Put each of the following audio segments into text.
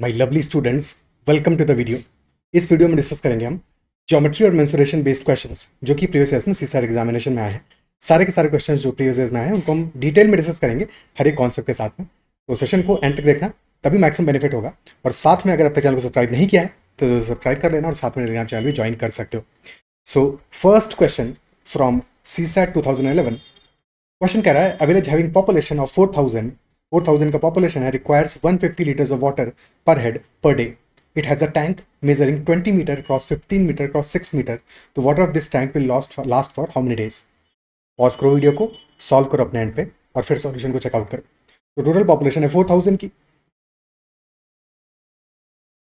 My lovely students, welcome to the video. इस video में discuss करेंगे हम ज्योमेट्री और मेंसुरेशन बेस्ड क्वेश्चंस जो कि प्रीवियस ईयर्स में सीसर एग्जामिनेशन में आए हैं। सारे के सारे क्वेश्चंस जो प्रीवियस ईयर्स में आए हैं उनको हम डिटेल में डिस्कस करेंगे हर एक कॉन्सेप्ट के साथ में। तो सेशन को एंड तक देखना, तभी मैक्सिमम बेनिफिट होगा। और साथ में अगर अब तक चैनल को सब्सक्राइब नहीं किया है तो सब्सक्राइब कर लेना और साथ में टेलीग्राम चैनल भी ज्वाइन कर सकते हो। So first question from CSAT 2011। Question कह रहा है, a village having population of 4000 का पॉपुलेशन है, requires 150 litres of water per head per day. It has a tank measuring 20 metre cross 15 metre cross 6 metre. The water of this tank will last for how many days. Pause करो video को, solve करो अपने and पे और फिर solution को checkout करो। तो टोटल पॉपुलेशन है 4000 की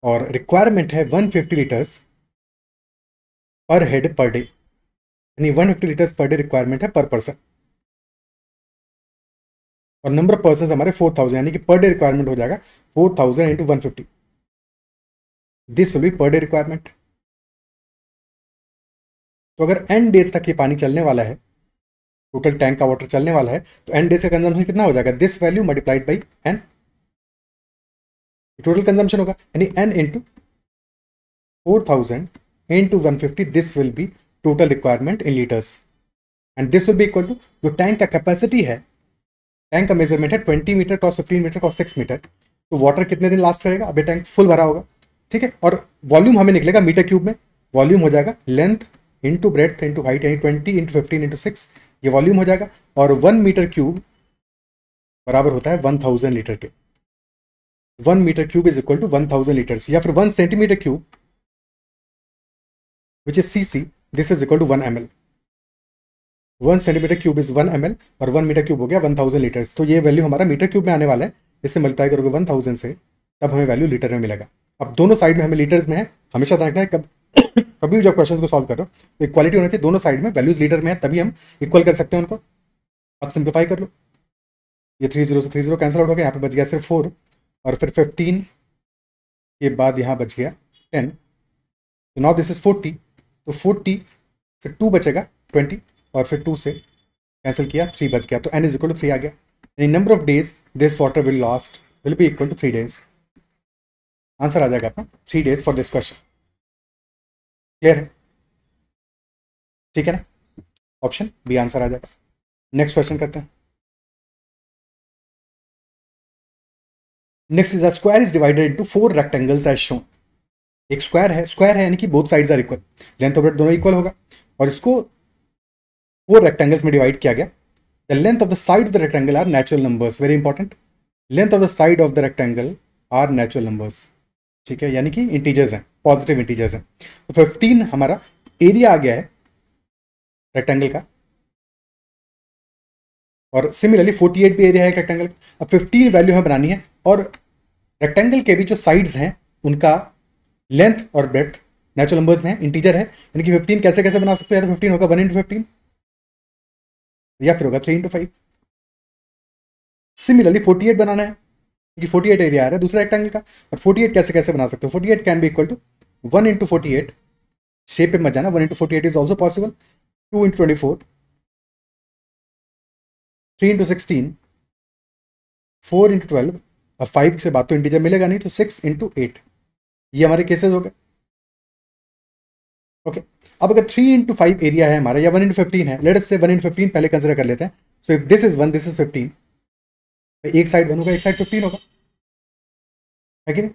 और रिक्वायरमेंट है 150 लीटर्स पर हेड पर डे, यानी 150 लीटर्स पर डे रिक्वायरमेंट है पर पर्सन। और नंबर ऑफ पर्सन हमारे 4000, यानी कि पर डे रिक्वायरमेंट हो जाएगा 4000 into 150। This will B per day requirement. तो अगर एन डेज तक ये पानी चलने वाला है, टोटल टैंक का वाटर चलने वाला है, तो एन डेज का कंजम्पशन कितना हो जाएगा? This value multiplied by N, total consumption होगा, यानी N into 4000 into 150। This will be total requirement in litres and this will be equal to जो टैंक का कैपेसिटी है। टैंक का मेजरमेंट है 20 metre cross 15 metre cross 6 metre. तो water कितने दिन लास्ट करेगा? अभी टैंक फुल भरा होगा, ठीक है। और वॉल्यूम हमें निकलेगा मीटर क्यूब में। वॉल्यूम हो जाएगा length into breadth into height, यानी 20 इंटू 15 इंटू 6 ये वॉल्यूम हो जाएगा। और 1 मीटर क्यूब बराबर होता है 1000 लीटर के। 1 metre cube is equal to 1000 litres, या फिर 1 centimetre cube which is CC, this is equal to 1 ml। 1 centimetre cube is 1 ml और 1 मीटर क्यूब हो गया 1000 लीटर्स। तो ये वैल्यू हमारा मीटर क्यूब में आने वाला है। इससे मल्टीप्लाई करोगे 1000 से, तब हमें वैल्यू लीटर में मिलेगा। अब दोनों साइड में हमें लीटर्स में है, हमेशा ध्यान रखना है कभी भी जब क्वेश्चन को सॉल्व कर रहे हो तो इक्वालिटी होनी चाहिए। दोनों साइड में वैल्यूज लीटर में है, तभी हम इक्वल कर सकते हैं उनको। अब सिंप्लीफाई कर लो, ये 30 से 30 कैंसिल आउट हो गया, यहाँ पे बच गया सिर्फ 4 और फिर 15 के बाद यहाँ बच गया 10। तो नाउ दिस इज 40। तो 40 फिर 2 बचेगा 20 और फिर 2 से कैंसिल किया, 3 बच गया। तो n इज इक्वल टू 3 आ गया। यानी number of days this water will be equal to 3 days. Answer आ जाएगा अपना 3 days for this question. Clear है? ठीक है ना? ऑप्शन बी आंसर आ जाएगा। नेक्स्ट क्वेश्चन करते हैं। Next is a square is divided into 4 rectangles as shown. एक स्क्वायर है यानी कि both sides are equal, length और ब्रेड्थ दोनों इक्वल होगा और इसको 4 रेक्टेंगल्स में डिवाइड किया गया। The length of the side of the rectangle are natural numbers. Very important, length of the side of the rectangle are natural numbers, ठीक है, यानी कि इंटीजर्स हैं, पॉजिटिव इंटीजर्स हैं। तो 15 हमारा एरिया आ गया है रेक्टेंगल का, और सिमिलरली 48 भी एरिया है रेक्टेंगल का। अब 15 वैल्यू हमें बनानी है और रेक्टेंगल के भी जो साइड्स हैं उनका लेंथ और ब्रेड्थ नेचुरल नंबर्स में है, इंटीजर है, यानी कि 15 कैसे कैसे बना सकते हो? या तो 15 होगा 1 इंटू 15 या फिर होगा 3 इंटू 5। सिमिलरली 48 बनाना है क्योंकि 48 एरिया आ रहा है दूसरा रेक्टेंगल का, और 48 कैसे कैसे बना सकते हो? 48 can be equal to 1 into 48, shape पे मत जाना, 1 into 48 is also possible, 2 into 24, 3 into 16, 4 into 12, और 5 से बात तो इंटीजर मिलेगा नहीं, तो 6 इंटू 8। ये हमारे केसेस हो गए। ओके, अब अगर 3 इंटू 5 एरिया है हमारा या 1 इंटू 15 है, लेट अस से 1 इंटू 15 पहले कंसिडर कर लेते हैं। सो if this is 1, this is 15, एक साइड 1 होगा, एक साइड 15 होगा, है कि नहीं?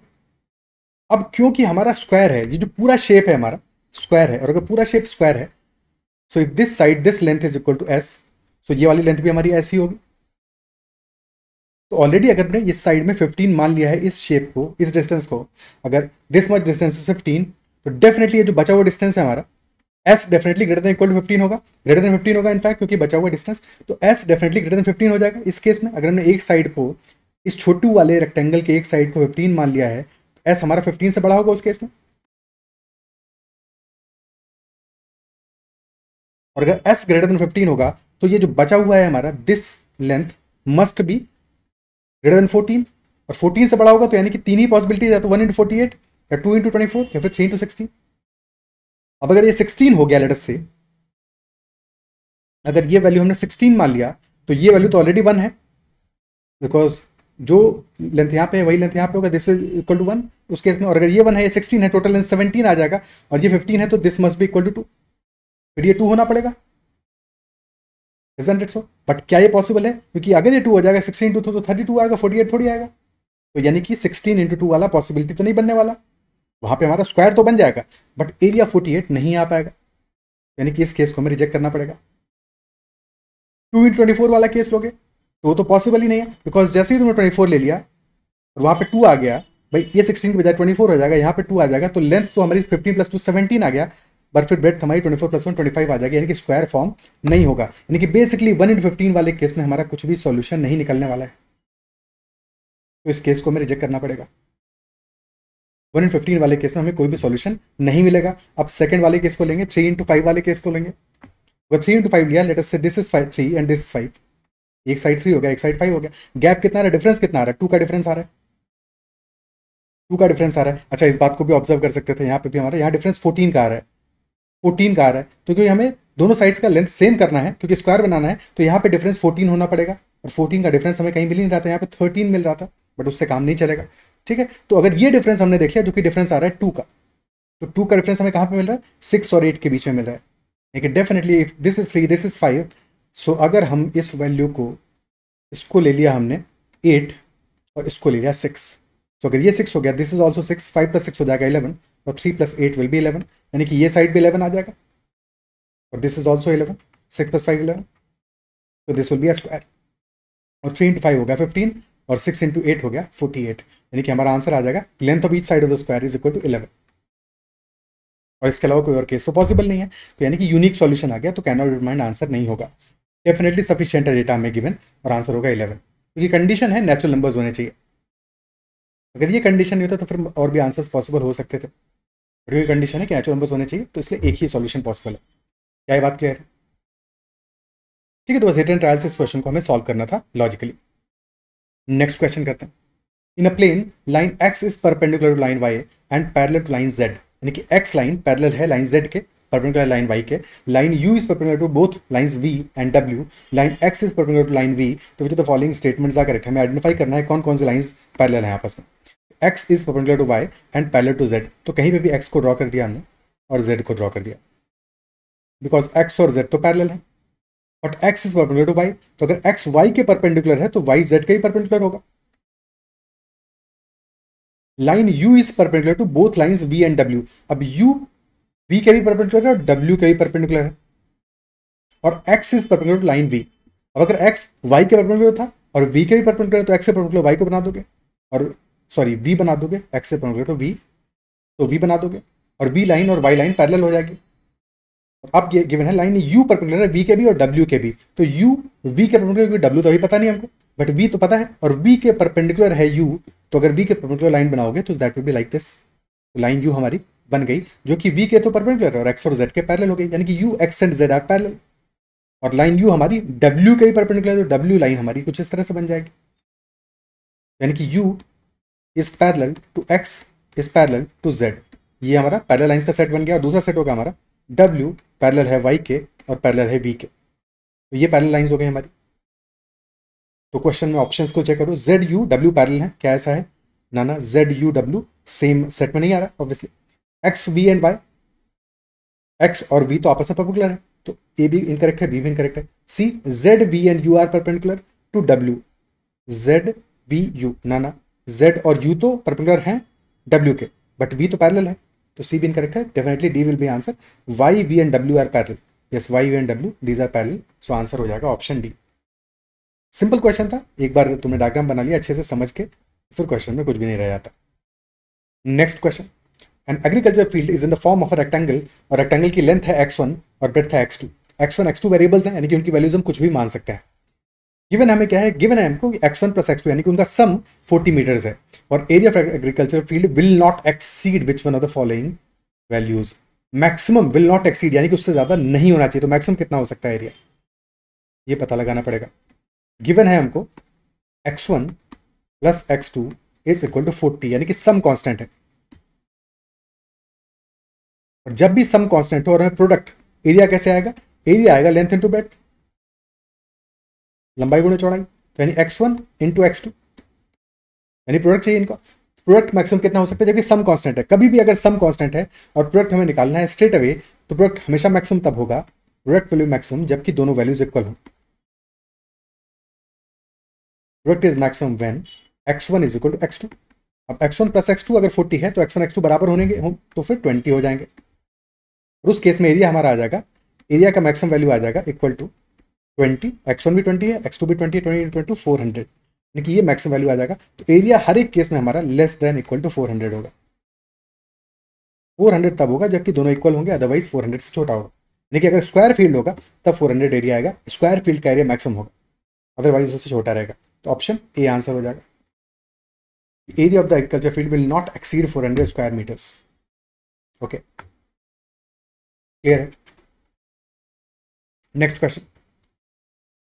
अब क्योंकि हमारा स्क्वायर है, ये जो पूरा शेप है हमारा स्क्वायर है, और अगर पूरा शेप स्क्वायर है, so if this side this length is equal to S, so ये वाली लेंथ भी हमारी एस ही होगी। तो ऑलरेडी अगर हमने इस साइड में 15 मान लिया है, इस शेप को, इस डिस्टेंस को, अगर दिस मच डिस्टेंस इज 15, तो डेफिनेटली ये जो बचा हुआ डिस्टेंस है हमारा S definitely greater than equal to 15 होगा, ग्रेटर देन 15 होगा इनफैक्ट, क्योंकि बचा हुआ डिस्टेंस। तो एस डेफिनेटली ग्रेटर देन 15 हो जाएगा इस केस में। अगर हमने एक साइड को, इस छोटू वाले रेक्टेंगल के एक साइड को 15 मान लिया है, तो एस हमारा 15 से बड़ा होगा उस केस में। और अगर एस ग्रेटर देन 15 होगा, तो ये जो बचा हुआ है हमारा this length must be greater than 14, और 14 से बड़ा होगा, तो यानी कि 3 ही पॉसिबिलिटीज है, तो 1 इंटू 48 या 2 इंटू 24 या फिर 3 इंटू 16। अब अगर ये 16 हो गया, लेट अस से अगर ये वैल्यू हमने 16 मान लिया, तो ये वैल्यू तो ऑलरेडी 1 है, बिकॉज जो लेंथ यहाँ पे है वही लेंथ यहाँ पे होगा, दिस विल इक्वल टू 1 उस केस में। और अगर ये 1 है, ये 16 है, टोटल लेंथ 17 आ जाएगा, और ये 15 है, तो this must be equal to 2, फिर ये 2 होना पड़ेगा। Isn't it so? बट क्या ये पॉसिबल है? क्योंकि अगर ये 2 हो जाएगा 16 इंटू 2 तो 32 आएगा, 48 थोड़ी आएगा। तो यानी कि 16 इंटू 2 वाला पॉसिबिलिटी तो नहीं बनने वाला, वहां पे हमारा स्क्वायर तो बन जाएगा बट एरिया 48 नहीं आ पाएगा, यानी कि इस केस को हमें रिजेक्ट करना पड़ेगा। 2 इंटू 24 वाला केस लोगे तो वो तो पॉसिबल ही नहीं है, बिकॉज जैसे ही तुमने 24 ले लिया और वहां पे 2 आ गया, भाई ये 16 के बजाय 24 हो जाएगा, यहाँ पे 2 आ जाएगा, तो लेंथ तो हमारी 15 प्लस 2 17 आ गया, बट फिर ब्रेथ हमारी 24 प्लस 1 25 आ जाएगी, यानी कि स्क्वायर फॉर्म नहीं होगा। यानी कि बेसिकली 1 इंटू 15 वाले केस में हमारा कुछ भी सॉल्यूशन नहीं निकलने वाला है, तो इस केस को हमें रिजेक्ट करना पड़ेगा। 1 इंटू 15 वाले केस में हमें कोई भी सॉल्यूशन नहीं मिलेगा। अब सेकंड वाले केस को लेंगे, 3 इंटू 5 वाले केस को लेंगे। अगर 3 इंटू 5 लिया, लेट अस से this is 3 and this is 5, एक साइड 3 हो गया, एक साइड 5 हो गया, गैप कितना आ रहा है, डिफरेंस कितना आ रहा है, 2 का डिफरेंस आ रहा है, 2 का डिफरेंस आ रहा है। अच्छा, इस बात को भी ऑब्जर्व कर सकते थे, यहाँ पे भी हमारा यहाँ डिफरेंस 14 का आ रहा है, 14 का आ रहा है, तो क्योंकि हमें दोनों साइड्स का लेंथ सेम करना है, क्योंकि स्क्वायर बनाना है, तो यहाँ पे डिफरेंस 14 होना पड़ेगा, और 14 का डिफरेंस हमें कहीं मिल नहीं रहा था, यहाँ पे 13 मिल रहा था, बट उससे काम नहीं चलेगा। ठीक है, तो अगर ये डिफरेंस हमने देख लिया, जो कि डिफरेंस आ रहा है 2 का, तो 2 का डिफरेंस हमें कहाँ पे मिल रहा है, 6 और 8 के बीच में मिल रहा है। लेकिन definitely if this is 3 this is 5, सो अगर हम इस वैल्यू को, इसको ले लिया हमने 8 और इसको ले लिया 6, तो अगर ये 6 हो गया, दिस इज ऑल्सो 6, 5 प्लस 6 हो जाएगा 11, और 3 प्लस 8 विल बी 11, यानी कि ये साइड भी 11 आ जाएगा, और दिस इज ऑल्सो 11, 6 प्लस 5 11, तो this will be a square. और 3 इंटू 5 हो गया 15, और 6 इंटू 8 हो गया 48, यानी कि हमारा आंसर आ जाएगा length of each side of the square is equal to 11। और इसके अलावा कोई और केस तो पॉसिबल नहीं है, तो यानी कि यूनिक सॉल्यूशन आ गया, तो कैन नॉट डिटरमाइन आंसर नहीं होगा। डेफिनेटली सफिशिएंट डेटा में गिवन, और आंसर होगा 11, क्योंकि कंडीशन है नेचुरल नंबर्स होने चाहिए। अगर ये कंडीशन नहीं होता तो फिर और भी आंसर्स पॉसिबल हो सकते थे, बट ये कंडीशन है कि नेचुरल नंबर्स होने चाहिए, तो इसलिए एक ही सॉल्यूशन पॉसिबल है। क्या ये बात क्लियर है? ठीक है, तो बस हिट एंड ट्रायल से इस क्वेश्चन को हमें सॉल्व करना था लॉजिकली। नेक्स्ट क्वेश्चन करते हैं। In a plane line X is perpendicular to line Y and parallel to line Z, यानी कि एक्स लाइन पैरेलल है लाइन जेड के, परपेंडिकुलर लाइन वाई के, line U is perpendicular to both lines V and W, line X is perpendicular to line V, तो which of the following statements are correct. हमें identify करना है कौन कौन से लाइंस पैरेलल हैं आपस में। X is perpendicular to Y and parallel to Z, तो कहीं पे भी एक्स को ड्रॉ कर दिया हमने और जेड को ड्रॉ कर दिया, बिकॉज एक्स और जेड तो पैरेलल है। But X is perpendicular to Y, तो अगर एक्स वाई के परपेंडिकुलर है तो वाई जेड के ही परपेंडिकुलर होगा। Line u is perpendicular to both lines v and w, अब u v के भी परपेंडिकुलर है और w के भी परपेंडिकुलर है, और x is perpendicular to line v। अब अगर x y के परपेंडिकुलर था और v के भी परपेंडिकुलर है, तो x से परपेंडिकुलर y को बना दोगे, और सॉरी v बना दोगे, x से परपेंडिकुलर तो v, तो v बना दोगे, और v लाइन और y लाइन पैरेलल हो जाएगी। अब ये गिवन है लाइन u परपेंडिकुलर है v के भी और w के भी, तो u v के परपेंडिकुलर, w तो अभी पता नहीं हमको, बट v तो पता है, और v के परपेंडिकुलर है u, तो अगर v के परपेंडिकुलर लाइन बनाओगे तो that will be like this, तो लाइन u हमारी बन गई, जो कि v के तो परपेंडिकुलर है और x और z के पैरेलल हो गई, यानी कि u x and z are parallel. और लाइन u हमारी w के ही परपेंडिकुलर है, तो w लाइन हमारी कुछ इस तरह से बन जाएगी, यानी कि u is parallel to x is parallel to z, ये हमारा पैरेलल लाइंस का सेट बन गया। और दूसरा सेट होगा हमारा w पैरेलल है y के और पैरेलल है v के, तो ये पैरेलल लाइंस हो गई हमारी। तो क्वेश्चन में ऑप्शंस को चेक करो, जेड यू डब्ल्यू पैरेलल है, क्या ऐसा है? ना ना, Z U W same set में नहीं आ रहा obviously. X V and Y, X और वी तो आपस में परपेंडिकुलर है, तो ए भी इनकरेक्ट है, बी भी इनकरेक्ट है। C Z V and U are perpendicular to W, Z V U, ना ना, जेड और यू तो परपेंडिकुलर हैं डब्ल्यू के, बट वी तो पैरेलल है, तो सी भी इनकरेक्ट है। Definitely D will be answer, Y V and W are parallel, yes Y V and W these are parallel, so answer हो जाएगा ऑप्शन डी। सिंपल क्वेश्चन था, एक बार तुमने डायग्राम बना लिया अच्छे से समझ के, फिर क्वेश्चन में कुछ भी नहीं रह जाता। Next question, an agriculture field is in the form of a rectangle, और रेक्टेंगल की लेंथ है x1 और ब्रेड्थ है x2। x1 x2 वेरिएबल्स हैं, यानी कि उनकी वैल्यूज हम कुछ भी मान सकते हैं। गिवन हमें क्या है, गिवन है हमको x1 प्लस x2, यानी कि उनका सम 40 मीटर्स है, और area of agriculture field will not exceed which one of the following values. Maximum will not exceed, यानी कि उससे ज्यादा नहीं होना चाहिए, तो मैक्सिमम कितना हो सकता है एरिया, ये पता लगाना पड़ेगा। गिवन है हमको x1 plus x2 is equal to 40, यानी कि सम कांस्टेंट है, और जब भी सम कांस्टेंट हो और हमें प्रोडक्ट, एरिया कैसे आएगा, एरिया आएगा लेंथ इंटू ब्रेड्थ, लंबाई गुणे चौड़ाई, तो यानी x1 इंटू x2, यानी प्रोडक्ट चाहिए इनका। प्रोडक्ट मैक्सिमम कितना हो सकता है जबकि सम कांस्टेंट है। कभी भी अगर सम कांस्टेंट है और प्रोडक्ट हमें निकालना है स्ट्रेट अवे, तो प्रोडक्ट हमेशा मैक्सिमम तब होगा, प्रोडक्ट वैल्यू मैक्सिमम, जबकि दोनों वैल्यूज इक्वल हो। Product is maximum when x1 is equal to x2। अब x1 प्लस x2 अगर 40 है तो x1 x2 बराबर होंगे तो फिर 20 हो जाएंगे। और उस केस में एरिया हमारा आ जाएगा, एरिया का मैक्सिमम वैल्यू आ जाएगा इक्वल टू 20, x1 भी 20 है, x2 भी 20 है, 20 into 400, यानी कि ये मैक्सिमम वैल्यू आ जाएगा। तो एरिया हर एक केस में हमारा लेस देन इक्वल टू 400 होगा। 400 तब होगा जबकि दोनों इक्वल होंगे, अदरवाइज 400 से छोटा होगा। यानी कि अगर स्क्वायर फील्ड होगा तब 400 एरिया आएगा, स्क्वायर फील्ड का एरिया मैक्सिमम होगा, अदरवाइज उससे छोटा रहेगा। तो ऑप्शन ए आंसर हो जाएगा। Area of the agriculture field will not exceed 400 square metres. Okay, clear है। Next question,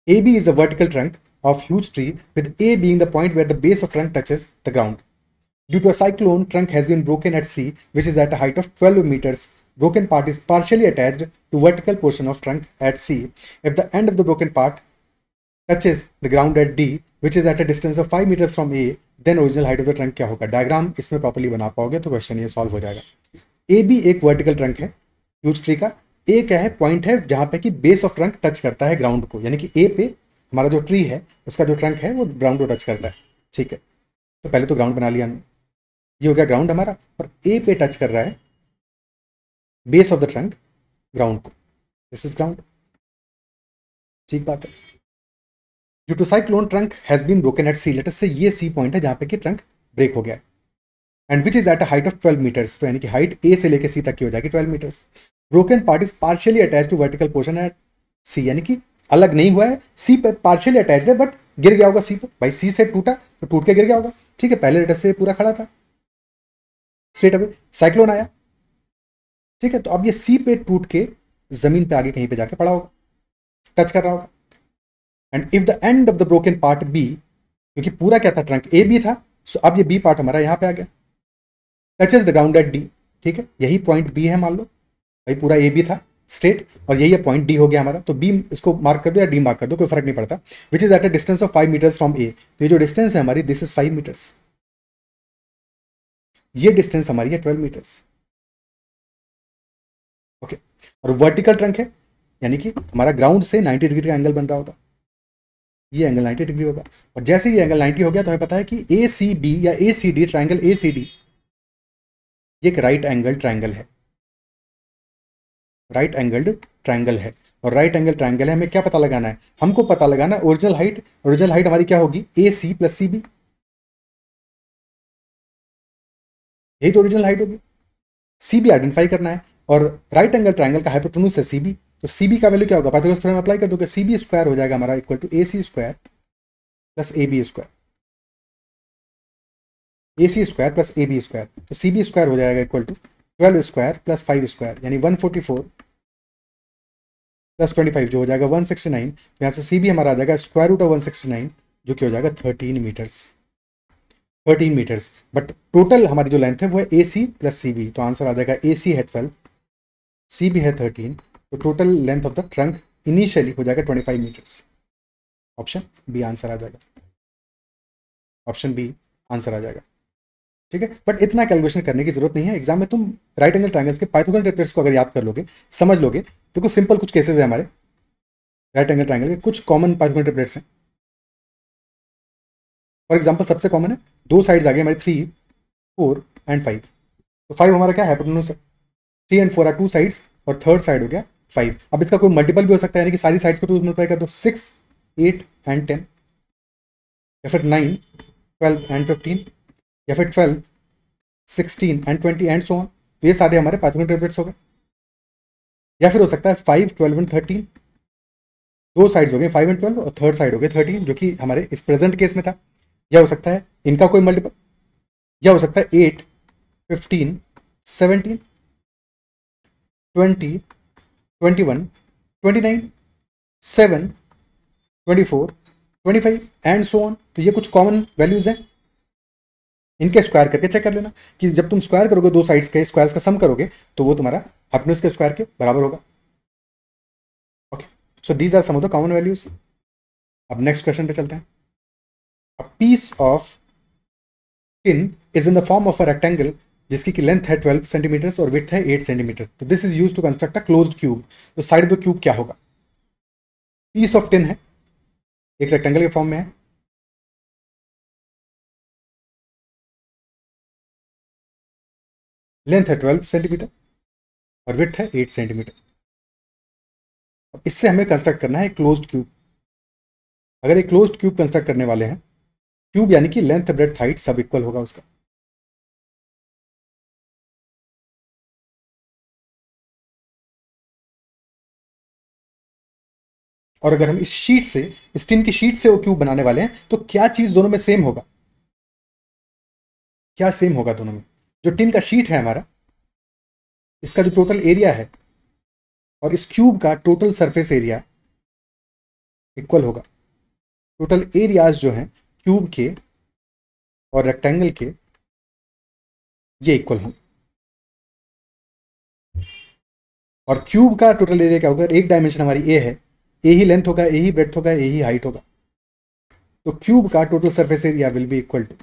AB is a vertical trunk of huge tree with A being the point where the base of trunk touches the ground. Due to a cyclone, trunk has been broken at C, which is at a height of 12 meters. Broken part is partially attached to vertical portion of trunk at C. If the end of the broken part touches the ground at D, which is at a distance of 5 meters from A, then original height of the trunk क्या होगा? Diagram इसमें properly बना पाओगे तो question ये solve हो जाएगा। A B एक वर्टिकल ट्रंक है ह्यूज ट्री का, ए क्या है? पॉइंट है जहां पे कि बेस ऑफ ट्रंक टच करता है ग्राउंड को, यानी कि ए पे हमारा जो ट्री है उसका जो ट्रंक है वो ग्राउंड को टच करता है। ठीक है, तो पहले तो ग्राउंड बना लिया हमने, ये हो गया ग्राउंड हमारा, और ए पे टच कर रहा है base of the trunk ground को, दिस इज ग्राउंड। ठीक बात है। Due to cyclone trunk has been broken at C, let us say ये सी पॉइंट है जहां पे कि ट्रंक ब्रेक हो गया है, and which is at a height of 12 metres, तो यानी कि हाइट ए से लेकर सी तक की हो जाएगी 12 metres. Broken part is partially attach to vertical portion at C, यानी कि अलग नहीं हुआ है, सी पे पार्शियली अटैच्ड है बट गिर गया होगा सी पे, भाई सी से टूटा तो टूट के गिर गया होगा। ठीक है, पहले लेटर से पूरा खड़ा था स्ट्रेट अवे, साइक्लोन आया। ठीक है, तो अब ये सी पे टूट के जमीन पे आगे कहीं पे जाके पड़ा होगा, टच कर रहा होगा। And if the end of the broken part B, क्योंकि पूरा क्या था ट्रंक ए बी था, सो अब ये बी पार्ट हमारा यहां पे आ गया, touches the ground eight D. ठीक है, यही पॉइंट बी है, मान लो भाई पूरा ए बी था स्ट्रेट और यही है पॉइंट डी हो गया हमारा, तो बी इसको मार्क कर दो या डी मार्क कर दो, कोई फर्क नहीं पड़ता। Which is at a distance of 5 metres from A, तो ये जो डिस्टेंस है हमारी दिस इज 5 मीटर्स, ये डिस्टेंस हमारी है 12 मीटर्स। ओके, और वर्टिकल ट्रंक है यानी कि हमारा ग्राउंड से 90 डिग्री का एंगल बन रहा होगा, ये एंगल 90 डिग्री होगा, और जैसे ये एंगल 90 हो गया तो हमें पता है कि ए सी बी या A C D, triangle A C D ये एक राइट एंगल ट्राइंगल है, राइट एंगल्ड ट्राइंगल है। और राइट एंगल ट्राइंगल है, हमें क्या पता लगाना है? हमको पता लगाना है ओरिजिनल हाइट। ओरिजिनल हाइट हमारी क्या होगी? ए सी प्लस सी बी, यही तो ओरिजिनल हाइट होगी। सी बी आइडेंटिफाई करना है, और राइट एंगल ट्राइंगल का हाइपोटेन्यूज है सी बी, तो सी बी का वैल्यू क्या होगा? पाइथागोरस थ्योरम अप्लाई कर दोगे, सी बी स्क्वायर हो जाएगा हमारा equal to A C square plus A B square, A C square plus A B square, तो सी बी स्क्वायर हो जाएगा equal to 12 square plus 5 square, यानी 144 प्लस 25 जो हो जाएगा 169। यहाँ से सी बी हमारा आ जाएगा स्क्वायर रूट ऑफ 169 जो कि हो जाएगा 13 मीटर्स, 13 मीटर्स। बट टोटल हमारी जो लेंथ है वो है ए सी प्लस सी बी, तो आंसर आ जाएगा ए सी है 12, सी बी है 13, तो total length of the trunk initially हो जाएगा 25 मीटर्स। ऑप्शन बी आंसर आ जाएगा, ऑप्शन बी आंसर आ जाएगा। ठीक है, बट इतना कैलकुलेशन करने की जरूरत नहीं है। एग्जाम में तुम राइट एंगल ट्रायंगल्स के पाइथागोरस ट्रिपलेट्स को अगर याद कर लोगे, समझ लोगे, तो कुछ सिंपल कुछ केसेस है हमारे राइट एंगल ट्रायंगल के, कुछ कॉमन पाइथागोरस ट्रिपलेट्स हैं। फॉर एग्जांपल सबसे कॉमन है, दो साइड्स आ गए हमारी 3 4 एंड 5, तो 5 हमारा क्या है? हाइपोटेन्यूज है। 3 एंड 4 आर टू साइड्स, और थर्ड साइड हो गया 5। अब इसका कोई मल्टीपल भी हो सकता है, यानी कि सारी साइड्स को 2 मल्टीप्लाई कर दो, 6 8 एंड 10, या फिर 9 12 एंड 15, या फिर 12 16 एंड 20 एंड सो ऑन। तो ये सारे हमारे पाइथागोरस ट्रिपलेट्स हो गए। या फिर हो सकता है 5 12 एंड 13, दो साइड्स हो गए 5 एंड 12, और थर्ड साइड हो गए 13 जो कि हमारे इस प्रेजेंट केस में था। या हो सकता है इनका कोई मल्टीपल, या हो सकता है 8 15 17 20 21 29 7 24 25 एंड सो ऑन। तो ये कुछ कॉमन वैल्यूज हैं, इनके स्क्वायर करके चेक कर लेना कि जब तुम स्क्वायर करोगे दो साइड्स के स्क्वायर्स का सम करोगे तो वो तुम्हारा हाइपोटेन्यूज के स्क्वायर के बराबर होगा। Okay, so these are some of the common values. अब नेक्स्ट क्वेश्चन पे चलते हैं। A piece of tin is in the form of a rectangle जिसकी की लेंथ है 12 सेंटीमीटर और विड्थ है 8 सेंटीमीटर। तो this is use to construct a closed cube. तो साइड ऑफ द क्यूब क्या होगा? पीस ऑफ टिन है, एक रेक्टेंगल के फॉर्म में है, लेंथ है 12 सेंटीमीटर और विड्थ है 8 सेंटीमीटर। अब इससे हमें कंस्ट्रक्ट करना है क्लोज्ड क्यूब। अगर एक क्लोज्ड क्यूब कंस्ट्रक्ट करने वाले हैं, क्यूब यानी कि लेंथ ब्रेड्थ हाइट सब इक्वल होगा उसका। और अगर हम इस शीट से, इस टिन की शीट से वो क्यूब बनाने वाले हैं, तो क्या चीज दोनों में सेम होगा? क्या सेम होगा दोनों में? जो टिन का शीट है हमारा, इसका जो टोटल एरिया है और इस क्यूब का टोटल सरफेस एरिया इक्वल होगा। टोटल एरियाज जो हैं क्यूब के और रेक्टेंगल के, ये इक्वल होंगे। और क्यूब का टोटल एरिया क्या होगा? एक डायमेंशन हमारी ए है, ए ही लेंथ होगा, ए ही ब्रेड्थ होगा, ए ही हाइट होगा। तो क्यूब का total surface area will be equal to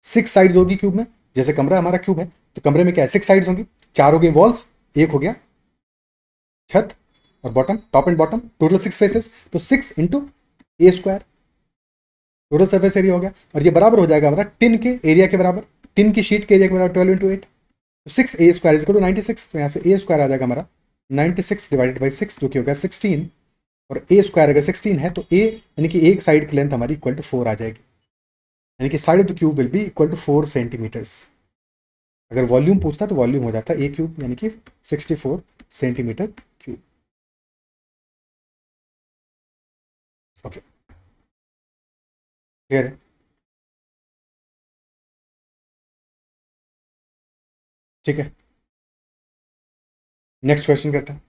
6 sides होगी क्यूब में। जैसे कमरा हमारा क्यूब है, तो कमरे में क्या है? 6 साइड्स होंगी। 4 हो गई वॉल्स, एक हो गया छत और bottom, top and bottom, total 6 faces. तो 6 इंटू ए स्क्वायर टोटल सरफेस एरिया हो गया। और ये बराबर हो जाएगा हमारा टिन के एरिया के बराबर, टिन की शीट के एरिया के बराबर 12 इंटू 8। तो 6 ए स्क्वायर इज इक्वल टू 96। तो यहाँ से ए स्क्वायर आ जाएगा हमारा 96 डिवाइडेड बाई 6, जो कि हो गया 16। और ए स्क्वायर अगर 16 है तो ए यानी कि एक साइड की लेंथ हमारी इक्वल टू 4 आ जाएगी, यानी कि side of the cube will be equal to 4 centimetres. अगर वॉल्यूम पूछता तो वॉल्यूम हो जाता ए क्यूब यानी कि 64 सेंटीमीटर क्यूब। ओके, क्लियर है? ठीक है, नेक्स्ट क्वेश्चन करते हैं।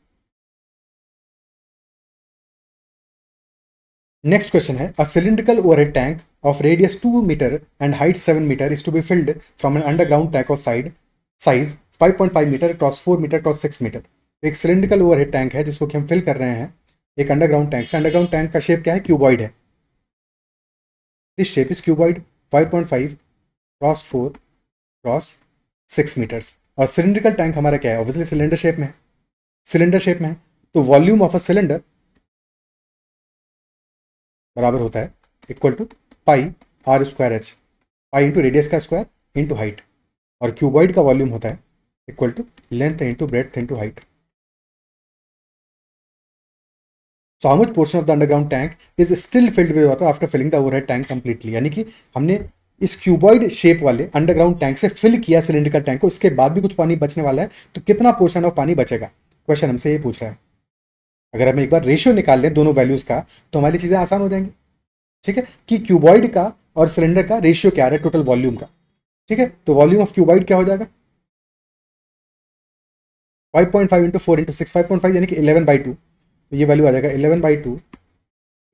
नेक्स्ट क्वेश्चन है, a cylindrical overhead tank of radius 2 metre and height 7 metre is to be filled from an underground tank of size 5.5 metre cross 4 metre cross 6 metre. एक cylindrical overhead tank है जिसको कि हम fill कर रहे हैं एक अंडरग्राउंड टैंक से। अंडरग्राउंड टैंक का शेप क्या है? क्यूबॉइड है। This shape is cuboid, 5.5 cross 4 cross 6 metres. और सिलिंड्रिकल टैंक हमारा क्या है? ऑब्वियसली सिलेंडर शेप में है, सिलेंडर शेप में है। तो वॉल्यूम ऑफ अ सिलेंडर बराबर होता है equal to pi R square H, pi into radius का स्क्वायर इंटू हाइट। और क्यूबॉइड का वॉल्यूम होता है equal to length into breadth into height. So how much portion of the underground tank is still filled with water after filling the overhead tank completely. यानी कि हमने इस cuboid shape वाले underground tank से fill किया cylindrical tank को, इसके बाद भी कुछ पानी बचने वाला है, तो कितना पोर्शन ऑफ पानी बचेगा? क्वेश्चन हमसे ये पूछ रहा है। अगर हम एक बार रेशियो निकाल लें दोनों वैल्यूज का तो हमारी चीजें आसान हो जाएंगी। ठीक है, कि क्यूबॉइड का और सिलेंडर का रेशियो क्या है टोटल वॉल्यूम का। ठीक है, तो वॉल्यूम ऑफ क्यूबॉइड क्या हो जाएगा? 5.5 इंटू 4 इंटू 6, 5.5 यानी कि 11/2। तो ये वैल्यू आ जाएगा 11/2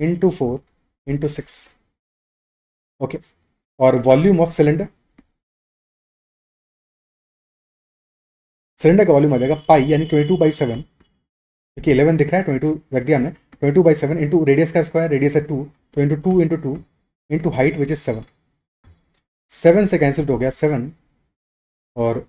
इंटू 4 इंटू 6। ओके, और वॉल्यूम ऑफ सिलेंडर, सिलेंडर का वॉल्यूम आ जाएगा पाई यानी 22/7, क्योंकि 11 दिख रहा है, 22 रख दिया हमने, 22/7 इंटू रेडियस का स्क्वायर, रेडियस है 2, तो into 2 into 2 into height which is 7। 7 से कैंसिल हो गया 7 और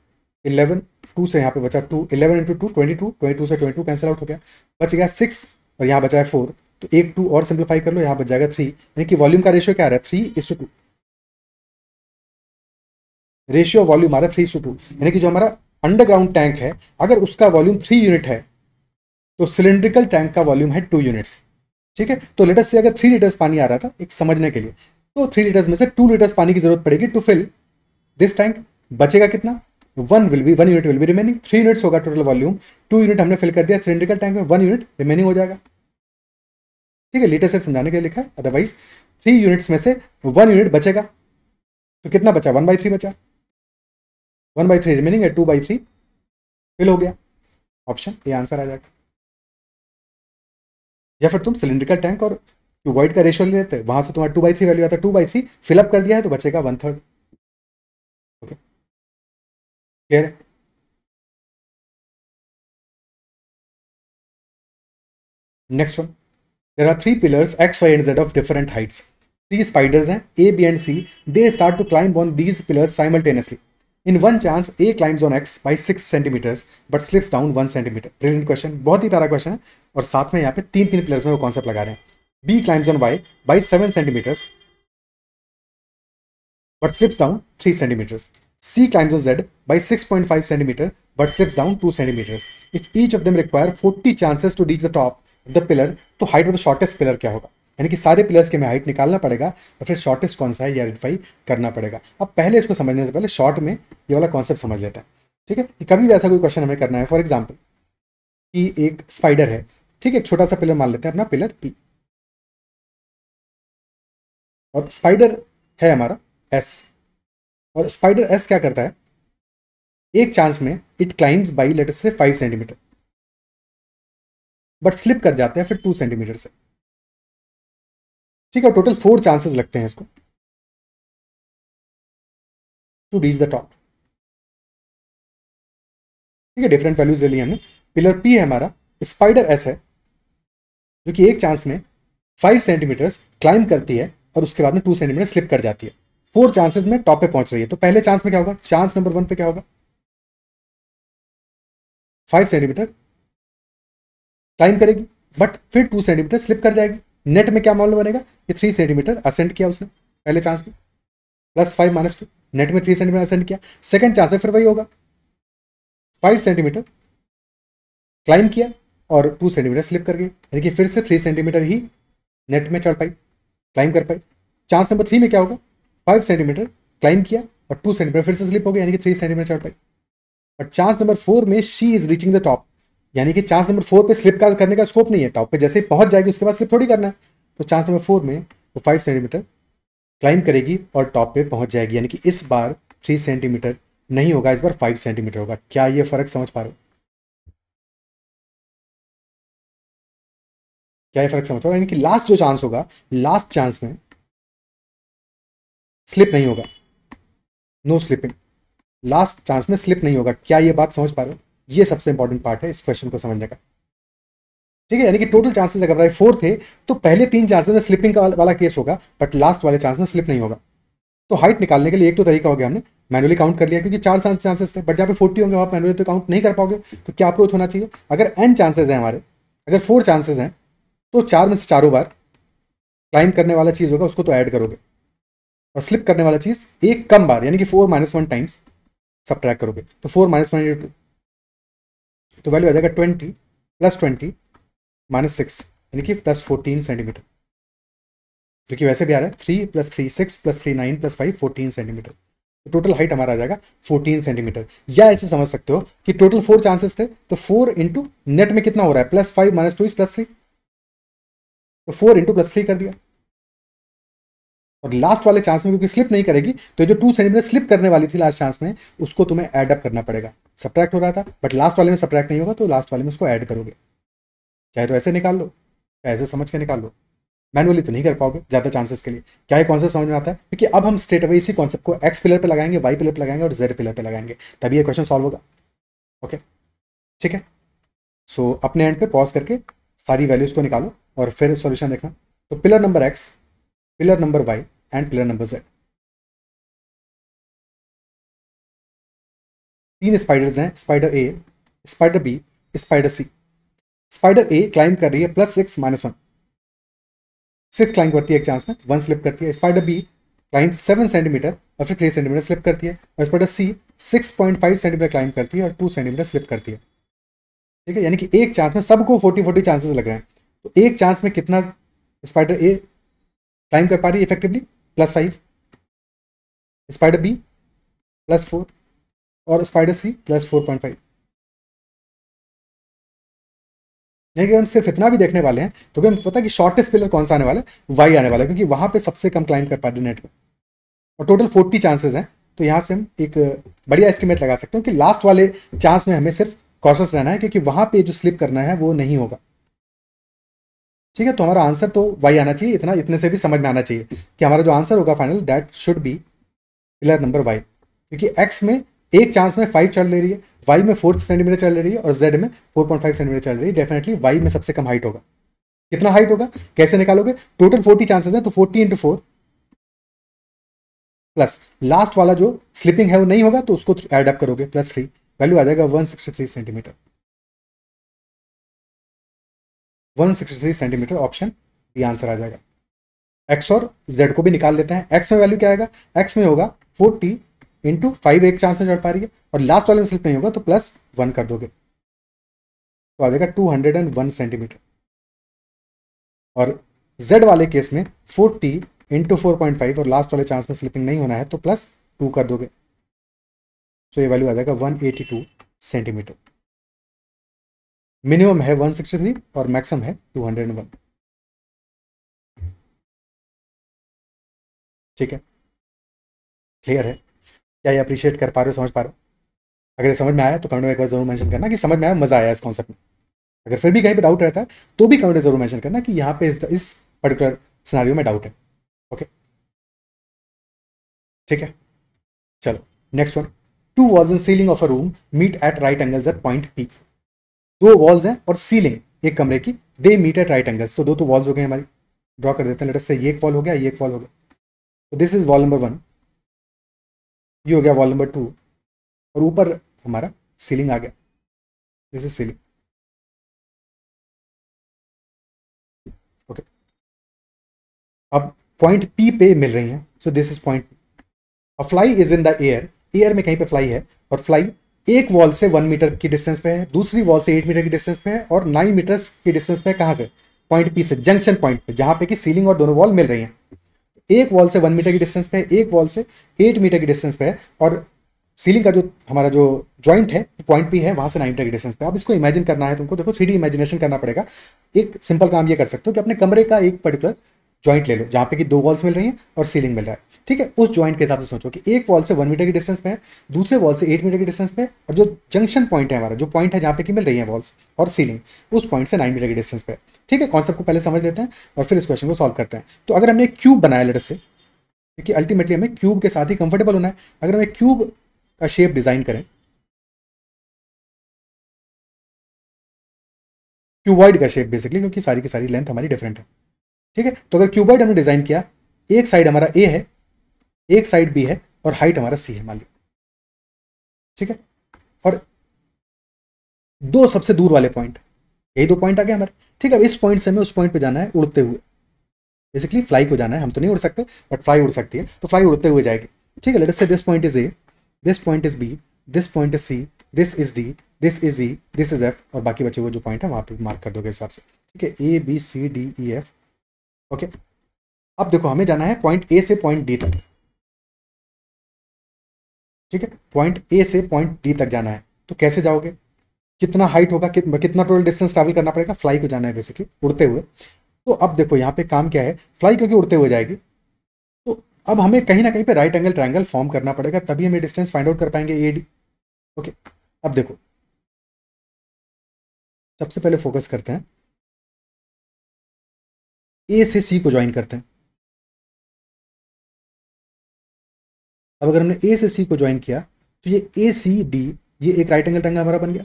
11, 2 से यहाँ पे बचा 2, 11 इंटू 2 22, 22 से 22 कैंसिल आउट हो गया, बच गया 6 और यहाँ बचा है 4। तो एक 2 और सिंप्लीफाई कर लो, यहाँ बच जाएगा 3। यानी कि वॉल्यूम का रेशियो क्या आ रहा है? 3:2। रेशियो वॉल्यूम आ रहा है 3:2। यानी कि जो हमारा अंडरग्राउंड टैंक है अगर उसका वॉल्यूम 3 यूनिट है तो सिलिंड्रिकल टैंक का वॉल्यूम है 2 यूनिट्स। ठीक है, तो लेटस से अगर 3 लीटर्स पानी आ रहा था, एक समझने के लिए, तो 3 लीटर्स में से 2 लीटर्स पानी की जरूरत पड़ेगी टू फिल दिस टैंक। बचेगा कितना? 1 unit will be remaining. 3 units होगा टोटल वॉल्यूम, 2 यूनिट हमने फिल कर दिया सिलिंड्रिकल टैंक में, 1 यूनिट रिमेनिंग हो जाएगा। ठीक है, लीटर से समझाने के लिए लिखा है, अदरवाइज 3 यूनिट्स में से 1 यूनिट बचेगा, तो कितना बचा? 1/3 बचा, 1/3 रिमेनिंग है, 2/3 फिल हो गया। ऑप्शन ए आंसर आ जाएगा। या फिर तुम सिलिंड्रिकल टैंक और क्यूबॉइड का रेशियो ले लेते, वहां से तुम्हारा 2/3 वैल्यू आता है, 2/3 फिलअप कर दिया है तो बचेगा 1/3। ओके, क्लियर है? Next one, there are 3 pillars x, y and z of different heights. 3 spiders हैं A B and C, they start to climb on these pillars simultaneously. In one chance A climbs on X by 6 centimetres but slips down 1 centimetre. Brilliant question, बहुत ही प्यारा question है, और साथ में यहाँ पे 3 पिलर्स में वो कॉन्सेप्ट लगा रहे हैं। B climbs on Y by 7 centimetres but slips down 3 centimeters. C climbs on Z by 6.5 centimeter but slips down 2 centimeters. If each of them require 40 chances to reach the top of the pillar, तो height of the shortest pillar क्या होगा? यानी कि सारे pillars के में height निकालना पड़ेगा और फिर शॉर्टेस्ट कौन सा है ये आइडेंटिफाई करना पड़ेगा। अब पहले इसको समझने से पहले शॉर्ट में ये वाला कॉन्सेप्ट समझ लेते हैं, ठीक है? कि कभी भी ऐसा कोई क्वेश्चन हमें करना है, फॉर एग्जाम्पल कि एक स्पाइडर है, ठीक है, एक छोटा सा पिलर मान लेते हैं अपना पिलर पी, और स्पाइडर है हमारा एस, और स्पाइडर एस क्या करता है, एक चांस में it climbs by late us से 5 सेंटीमीटर बट स्लिप कर जाते हैं फिर 2 सेंटीमीटर से, ठीक है? टोटल 4 चांसेस लगते हैं इसको टू रीच द टॉप, ठीक है? डिफरेंट वैल्यूज ले ली हमने। पिलर पी है हमारा, स्पाइडर एस है जो कि एक चांस में 5 सेंटीमीटर्स क्लाइम करती है और उसके बाद में 2 सेंटीमीटर स्लिप कर जाती है। 4 चांसेस में टॉप पे पहुंच रही है, तो पहले चांस में क्या होगा, चांस नंबर 1 पे क्या होगा, 5 सेंटीमीटर क्लाइम करेगी बट फिर 2 सेंटीमीटर स्लिप कर जाएगी। नेट में क्या मामला बनेगा कि 3 सेंटीमीटर असेंड किया उसने पहले चांस में, प्लस 5 माइनस 2, नेट में 3 सेंटीमीटर असेंड किया। सेकंड चांस है फिर वही होगा, 5 सेंटीमीटर क्लाइम किया और 2 सेंटीमीटर स्लिप कर गई, यानी कि फिर से 3 सेंटीमीटर ही नेट में चढ़ पाई, क्लाइम कर पाई। चांस नंबर 3 में क्या होगा, 5 सेंटीमीटर क्लाइम किया और 2 सेंटीमीटर फिर से स्लिप हो गया, यानी कि 3 सेंटीमीटर चढ़ पाई। और चांस नंबर 4 में she is reaching the top, यानी कि चांस नंबर 4 पे स्लिप का करने का स्कोप नहीं है, टॉप पे जैसे ही पहुंच जाएगी उसके बाद स्लिप थोड़ी करना है। तो चांस नंबर 4 में वो 5 सेंटीमीटर क्लाइम करेगी और टॉप पे पहुंच जाएगी, यानी कि इस बार 3 सेंटीमीटर नहीं होगा, इस बार 5 सेंटीमीटर होगा। क्या ये फर्क समझ पा रहे हो? क्या ये फर्क समझ पा रहे हो? यानी कि लास्ट जो चांस होगा, लास्ट चांस में स्लिप नहीं होगा, नो स्लिपिंग, लास्ट चांस में स्लिप नहीं होगा। क्या ये बात समझ पा रहे हो? ये सबसे इंपॉर्टेंट पार्ट है इस क्वेश्चन को समझने का, ठीक है? यानी कि टोटल चांसेस अगर 4 थे तो पहले 3 चांसेस में स्लिपिंग का वाला केस होगा, बट लास्ट वाले चांस में स्लिप नहीं होगा। तो हाइट निकालने के लिए एक तो तरीका हो गया, हमने मैनुअली काउंट कर लिया क्योंकि 4 चांसेस थे, बट जहाँ पे 40 होंगे आप मैनुअली तो काउंट नहीं कर पाओगे। तो क्या अप्रोच होना चाहिए, अगर n चांसेस हैं हमारे, अगर 4 चांसेस हैं तो 4 में से चारों बार क्लाइम करने वाला चीज होगा उसको तो ऐड करोगे, और स्लिप करने वाला चीज एक कम बार यानी कि 4 - 1 टाइम्स सब्ट्रैक्ट करोगे। तो 4 - 1 तो वैल्यू आ जाएगा 20 + 20 - 6 यानी कि + 14 सेंटीमीटर, जो कि वैसे भी आ रहा है 3 + 3 6 + 3 9 + 5 14 सेंटीमीटर। तो टोटल हाइट हमारा आ जाएगा 14 सेंटीमीटर। या ऐसे समझ सकते हो कि टोटल 4 चांसेस थे तो 4 इंटू नेट में कितना हो रहा है, +5 - 2 +3, तो 4 इंटू +3 कर दिया। और लास्ट वाले चांस में क्योंकि स्लिप नहीं करेगी तो जो 2 सेंटीमीटर स्लिप करने वाली थी लास्ट चांस में उसको तुम्हें ऐड अप करना पड़ेगा। सब्ट्रैक्ट हो रहा था बट लास्ट वाले में सब्ट्रैक्ट नहीं होगा, तो लास्ट वाले में उसको ऐड करोगे। चाहे तो ऐसे निकाल लो, चाहे ऐसे समझ के निकाल लो, मैनुअली तो नहीं कर पाओगे ज़्यादा चांसेस के लिए। क्या ये कॉन्सेप्ट समझ में आता है? क्योंकि अब हम स्ट्रेट अवे इसी कॉन्सेप्ट को एक्स पिलर पे लगाएंगे, वाई पिलर पे लगाएंगे और जेड पिलर पे लगाएंगे, तभी ये क्वेश्चन सॉल्व होगा। ओके, ठीक है? सो अपने एंड पे पॉज करके सारी वैल्यूज को निकालो और फिर सॉल्यूशन देखना। तो pillar number X, pillar number Y and pillar number Z, 3 spiders हैं, spider A, spider B, spider C. Spider A climb कर रही है +6 - 1, 6 क्लाइम करती है एक चांस में, 1 स्लिप करती है। स्पाइडर बी क्लाइम 7 सेंटीमीटर और फिर 3 सेंटीमीटर स्लिप करती है। और स्पाइडर सी 6.5 सेंटीमीटर क्लाइम करती है और 2 सेंटीमीटर स्लिप करती है, ठीक है? यानी कि एक चांस में सबको 40 चांसेस लग रहे हैं। तो एक चांस में कितना स्पाइडर ए क्लाइम कर पा रही है इफेक्टिवली, +5, स्पाइडर बी +4 और स्पाइडर सी +4.5। यानी कि हम सिर्फ इतना भी देखने वाले हैं तो भी हमें पता है कि शॉर्टेस्ट पिलर कौन सा आने वाला है, वाई आने वाला है, क्योंकि वहां पे सबसे कम क्लाइम कर पा रही है नेट में। और टोटल 40 चांसेस हैं, तो यहाँ से हम एक बढ़िया एस्टिमेट लगा सकते हैं कि लास्ट वाले चांस में हमें सिर्फ कॉशियस रहना है क्योंकि वहां पे जो स्लिप करना है वो नहीं होगा, ठीक है? तो हमारा आंसर तो वाई आना चाहिए, इतने से भी समझ में आना चाहिए कि हमारा जो आंसर होगा final that should be pillar number Y, क्योंकि एक्स में एक चांस में 5 चढ़ ले रही है, वाई में 4 सेंटीमीटर चढ़ ले रही है और जेड में 4.5 सेंटीमीटर चढ़ रही है। डेफिनेटली वाई में सबसे कम हाइट होगा। कितना हाइट होगा कैसे निकालोगे? टोटल 40 चांसेस हैं तो 40 × 4 प्लस लास्ट वाला जो स्लिपिंग है वो नहीं होगा तो उसको ऐड अप करोगे +3, वैल्यू आ जाएगा 163 centimetre. 163 centimetre option B answer आ जाएगा। एक्स और जेड को भी निकाल लेते हैं। एक्स में वैल्यू क्या आएगा, एक्स में होगा 40 इंटू 5 एक चांस में चढ़ पा रही है, और लास्ट वाले में स्लिप नहीं होगा तो +1 कर दोगे तो आ जाएगा 201 सेंटीमीटर। और जेड वाले केस में 40 इंटू 4.5 और लास्ट वाले चांस में स्लिपिंग नहीं होना है तो +2 कर दोगे, तो ये वैल्यू आ जाएगा 182 सेंटीमीटर। मिनिमम है 163 और मैक्सिमम है 201। ठीक है, क्लियर है? क्या ये अप्रिशिएट कर पा रहे हो, समझ पा रहे हो? अगर ये समझ में आया तो कमेंट में एक बार जरूर मेंशन करना कि समझ में आया, मजा आया इस कॉन्सेप्ट में। अगर फिर भी कहीं पे डाउट रहता है तो भी कमेंट में जरूर मेंशन करना कि यहाँ पे इस पर्टिकुलर सिनेरियो में डाउट है। ओके, ठीक है, चलो next one. 2 walls in ceiling of a room meet at right angles at point P. 2 walls हैं और सीलिंग एक कमरे की, they meet at right angles. तो दो वॉल्स हो गए हमारी, ड्रॉ कर देते हैं। लेट्स से ये एक वॉल हो गया, ये एक वॉल हो गया, तो दिस इज वॉल नंबर 1, ये हो गया वॉल नंबर 2, और ऊपर हमारा सीलिंग आ गया, दिस इज सीलिंग। ओके, अब पॉइंट पी पे मिल रही हैं, so this is point. A fly is in the air, air में कहीं पे फ्लाई है, और फ्लाई एक वॉल से 1 मीटर की डिस्टेंस पे है, दूसरी वॉल से 8 मीटर की डिस्टेंस पे है, और 9 मीटर्स की डिस्टेंस पे है। कहाँ से? पॉइंट पी से, जंक्शन पॉइंट पे, जहां पे कि सीलिंग और दोनों वॉल मिल रही हैं। एक वॉल से 1 मीटर की डिस्टेंस पे है, एक वॉल से 8 मीटर की डिस्टेंस पे है, और सीलिंग का जो हमारा जो जॉइंट है पॉइंट पी है, वहां से 9 मीटर की डिस्टेंस पे। अब इसको इमेजिन करना है तुमको, देखो 3D इमेजिनेशन करना पड़ेगा। एक सिंपल काम ये कर सकते हो कि अपने कमरे का एक पर्टिकुलर जॉइंट ले लो जहां पे कि 2 वॉल्स मिल रही हैं और सीलिंग मिल रहा है। ठीक है, उस जॉइंट के हिसाब से सोचो कि एक वॉल से 1 मीटर की डिस्टेंस पे है, दूसरे वॉल से 8 मीटर की डिस्टेंस पे है, और जो जंक्शन पॉइंट है हमारा, जो पॉइंट है जहां पे कि मिल रही है वॉल्स और सीलिंग, उस पॉइंट से 9 मीटर की डिस्टेंस पे है। ठीक है, कॉन्सेप्ट को पहले समझ लेते हैं और फिर इस क्वेश्चन को सॉल्व करते हैं। तो अगर हमने एक क्यूब बनाया लेट से, क्योंकि अल्टीमेटली हमें क्यूब के साथ ही कंफर्टेबल होना है, अगर हम एक क्यूब का शेप डिजाइन करें, क्यूबॉइड का शेप बेसिकली, क्योंकि सारी की सारी लेंथ हमारी डिफरेंट है। ठीक है, तो अगर क्यूबॉइड हमने डिजाइन किया, एक साइड हमारा ए है, एक साइड बी है, और हाइट हमारा सी है मान लीजिए। ठीक है, और दो सबसे दूर वाले पॉइंट, यही 2 पॉइंट आ गए हमारे। ठीक है, अब इस पॉइंट से हमें उस पॉइंट पे जाना है उड़ते हुए। बेसिकली फ्लाई को जाना है, हम तो नहीं उड़ सकते बट फ्लाई उड़ सकती है, तो फ्लाई उड़ते हुए जाएगी। ठीक है, let's say this point is A, this point is B, this point is C, this is D, this is E, this is F, और बाकी बचे हुए जो पॉइंट है वहां पे मार्क कर दोगे हिसाब से। ठीक है, A B C D E F. Okay, अब देखो हमें जाना है पॉइंट ए से पॉइंट डी तक। ठीक है, पॉइंट ए से पॉइंट डी तक जाना है, तो कैसे जाओगे? कितना हाइट होगा, कितना टोटल डिस्टेंस ट्रैवल करना पड़ेगा? फ्लाई को जाना है बेसिकली उड़ते हुए। तो अब देखो यहाँ पे काम क्या है, फ्लाई क्योंकि उड़ते हुए जाएगी, तो अब हमें कहीं ना कहीं पे राइट एंगल ट्रायंगल फॉर्म करना पड़ेगा, तभी हमें डिस्टेंस फाइंड आउट कर पाएंगे ए डी। ओके, अब देखो सबसे पहले फोकस करते हैं, ए से सी को ज्वाइन करते हैं। अब अगर हमने ए से सी को ज्वाइन किया तो ये ए सी डी, ये एक राइट एंगल ट्रायंगल हमारा बन गया,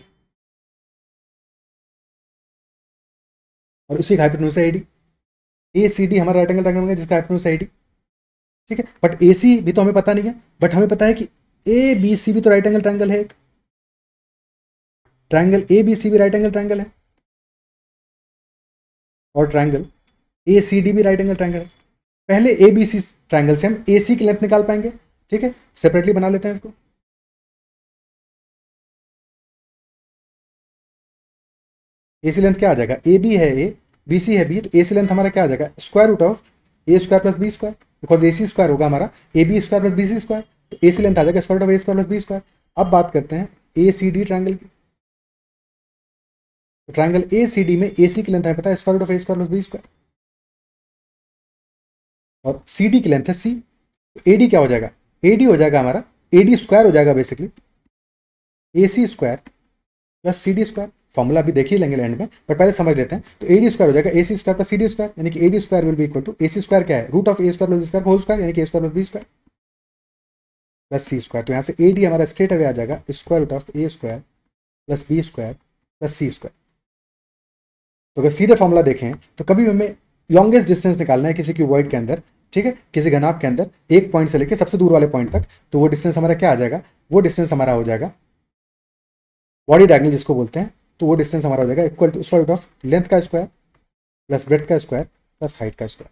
और उसी हाइपोटेन्यूज है A D. A C D हमारा राइट एंगल ट्रायंगल बन गया जिसका हाइपोटेन्यूज है ए डी। ठीक है, बट ए सी भी तो हमें पता नहीं है, बट हमें पता है कि ए बी सी भी तो राइट एंगल ट्रायंगल है, एक ट्रायंगल ए बी सी भी राइट एंगल ट्रायंगल है, और ट्रायंगल ए सी डी भी राइट एंगल ट्रायंगल है। पहले ए बी सी ट्रायंगल से हम ए सी की लेंथ निकाल पाएंगे। ठीक है, सेपरेटली बना लेते हैं इसको। ए सी लेंथ क्या आ जाएगा, ए बी है ए, बी सी है बी, तो ए सी लेंथ हमारा क्या आ जाएगा, square root of A square plus B square, because A C square होगा हमारा A B square plus B C square, तो ए सी लेंथ आ जाएगा square root of A square plus B square. अब बात करते हैं ए सी डी ट्रायंगल की, तो ट्रायंगल ए सी डी में ए सी की लेंथ हमें पता है square root of A square plus B square, और सी डी की लेंथ है सी, तो ए डी क्या हो जाएगा, ए डी हो जाएगा हमारा, ए डी स्क्वायर हो जाएगा basically A C square plus C D square. Formula भी देख ही लेंगे लैंड में, बट पहले समझ लेते हैं। तो ए डी स्क्वायर हो जाएगा A C square plus C D square, यानी कि A D square will be equal to A C square क्या है, root of A square plus B square whole square, यानी कि A square plus B square plus C square. तो यहाँ से A D हमारा स्ट्रेट अवे आ जाएगा square root of A square plus B square plus C square. तो अगर सीधे फॉर्मूला देखें तो कभी हमें लॉन्गेस्ट डिस्टेंस निकालना है किसी क्यूबॉइड के अंदर, ठीक है, किसी घनाभ के अंदर एक पॉइंट से लेकर सबसे दूर वाले पॉइंट तक, तो वो डिस्टेंस हमारा क्या आ जाएगा, वो डिस्टेंस हमारा हो जाएगा बॉडी डायगोनल जिसको बोलते हैं, तो वो डिस्टेंस हमारा हो जाएगा equal to square root of length का स्क्वायर प्लस ब्रेथ का स्क्वायर प्लस हाइट का स्क्वायर,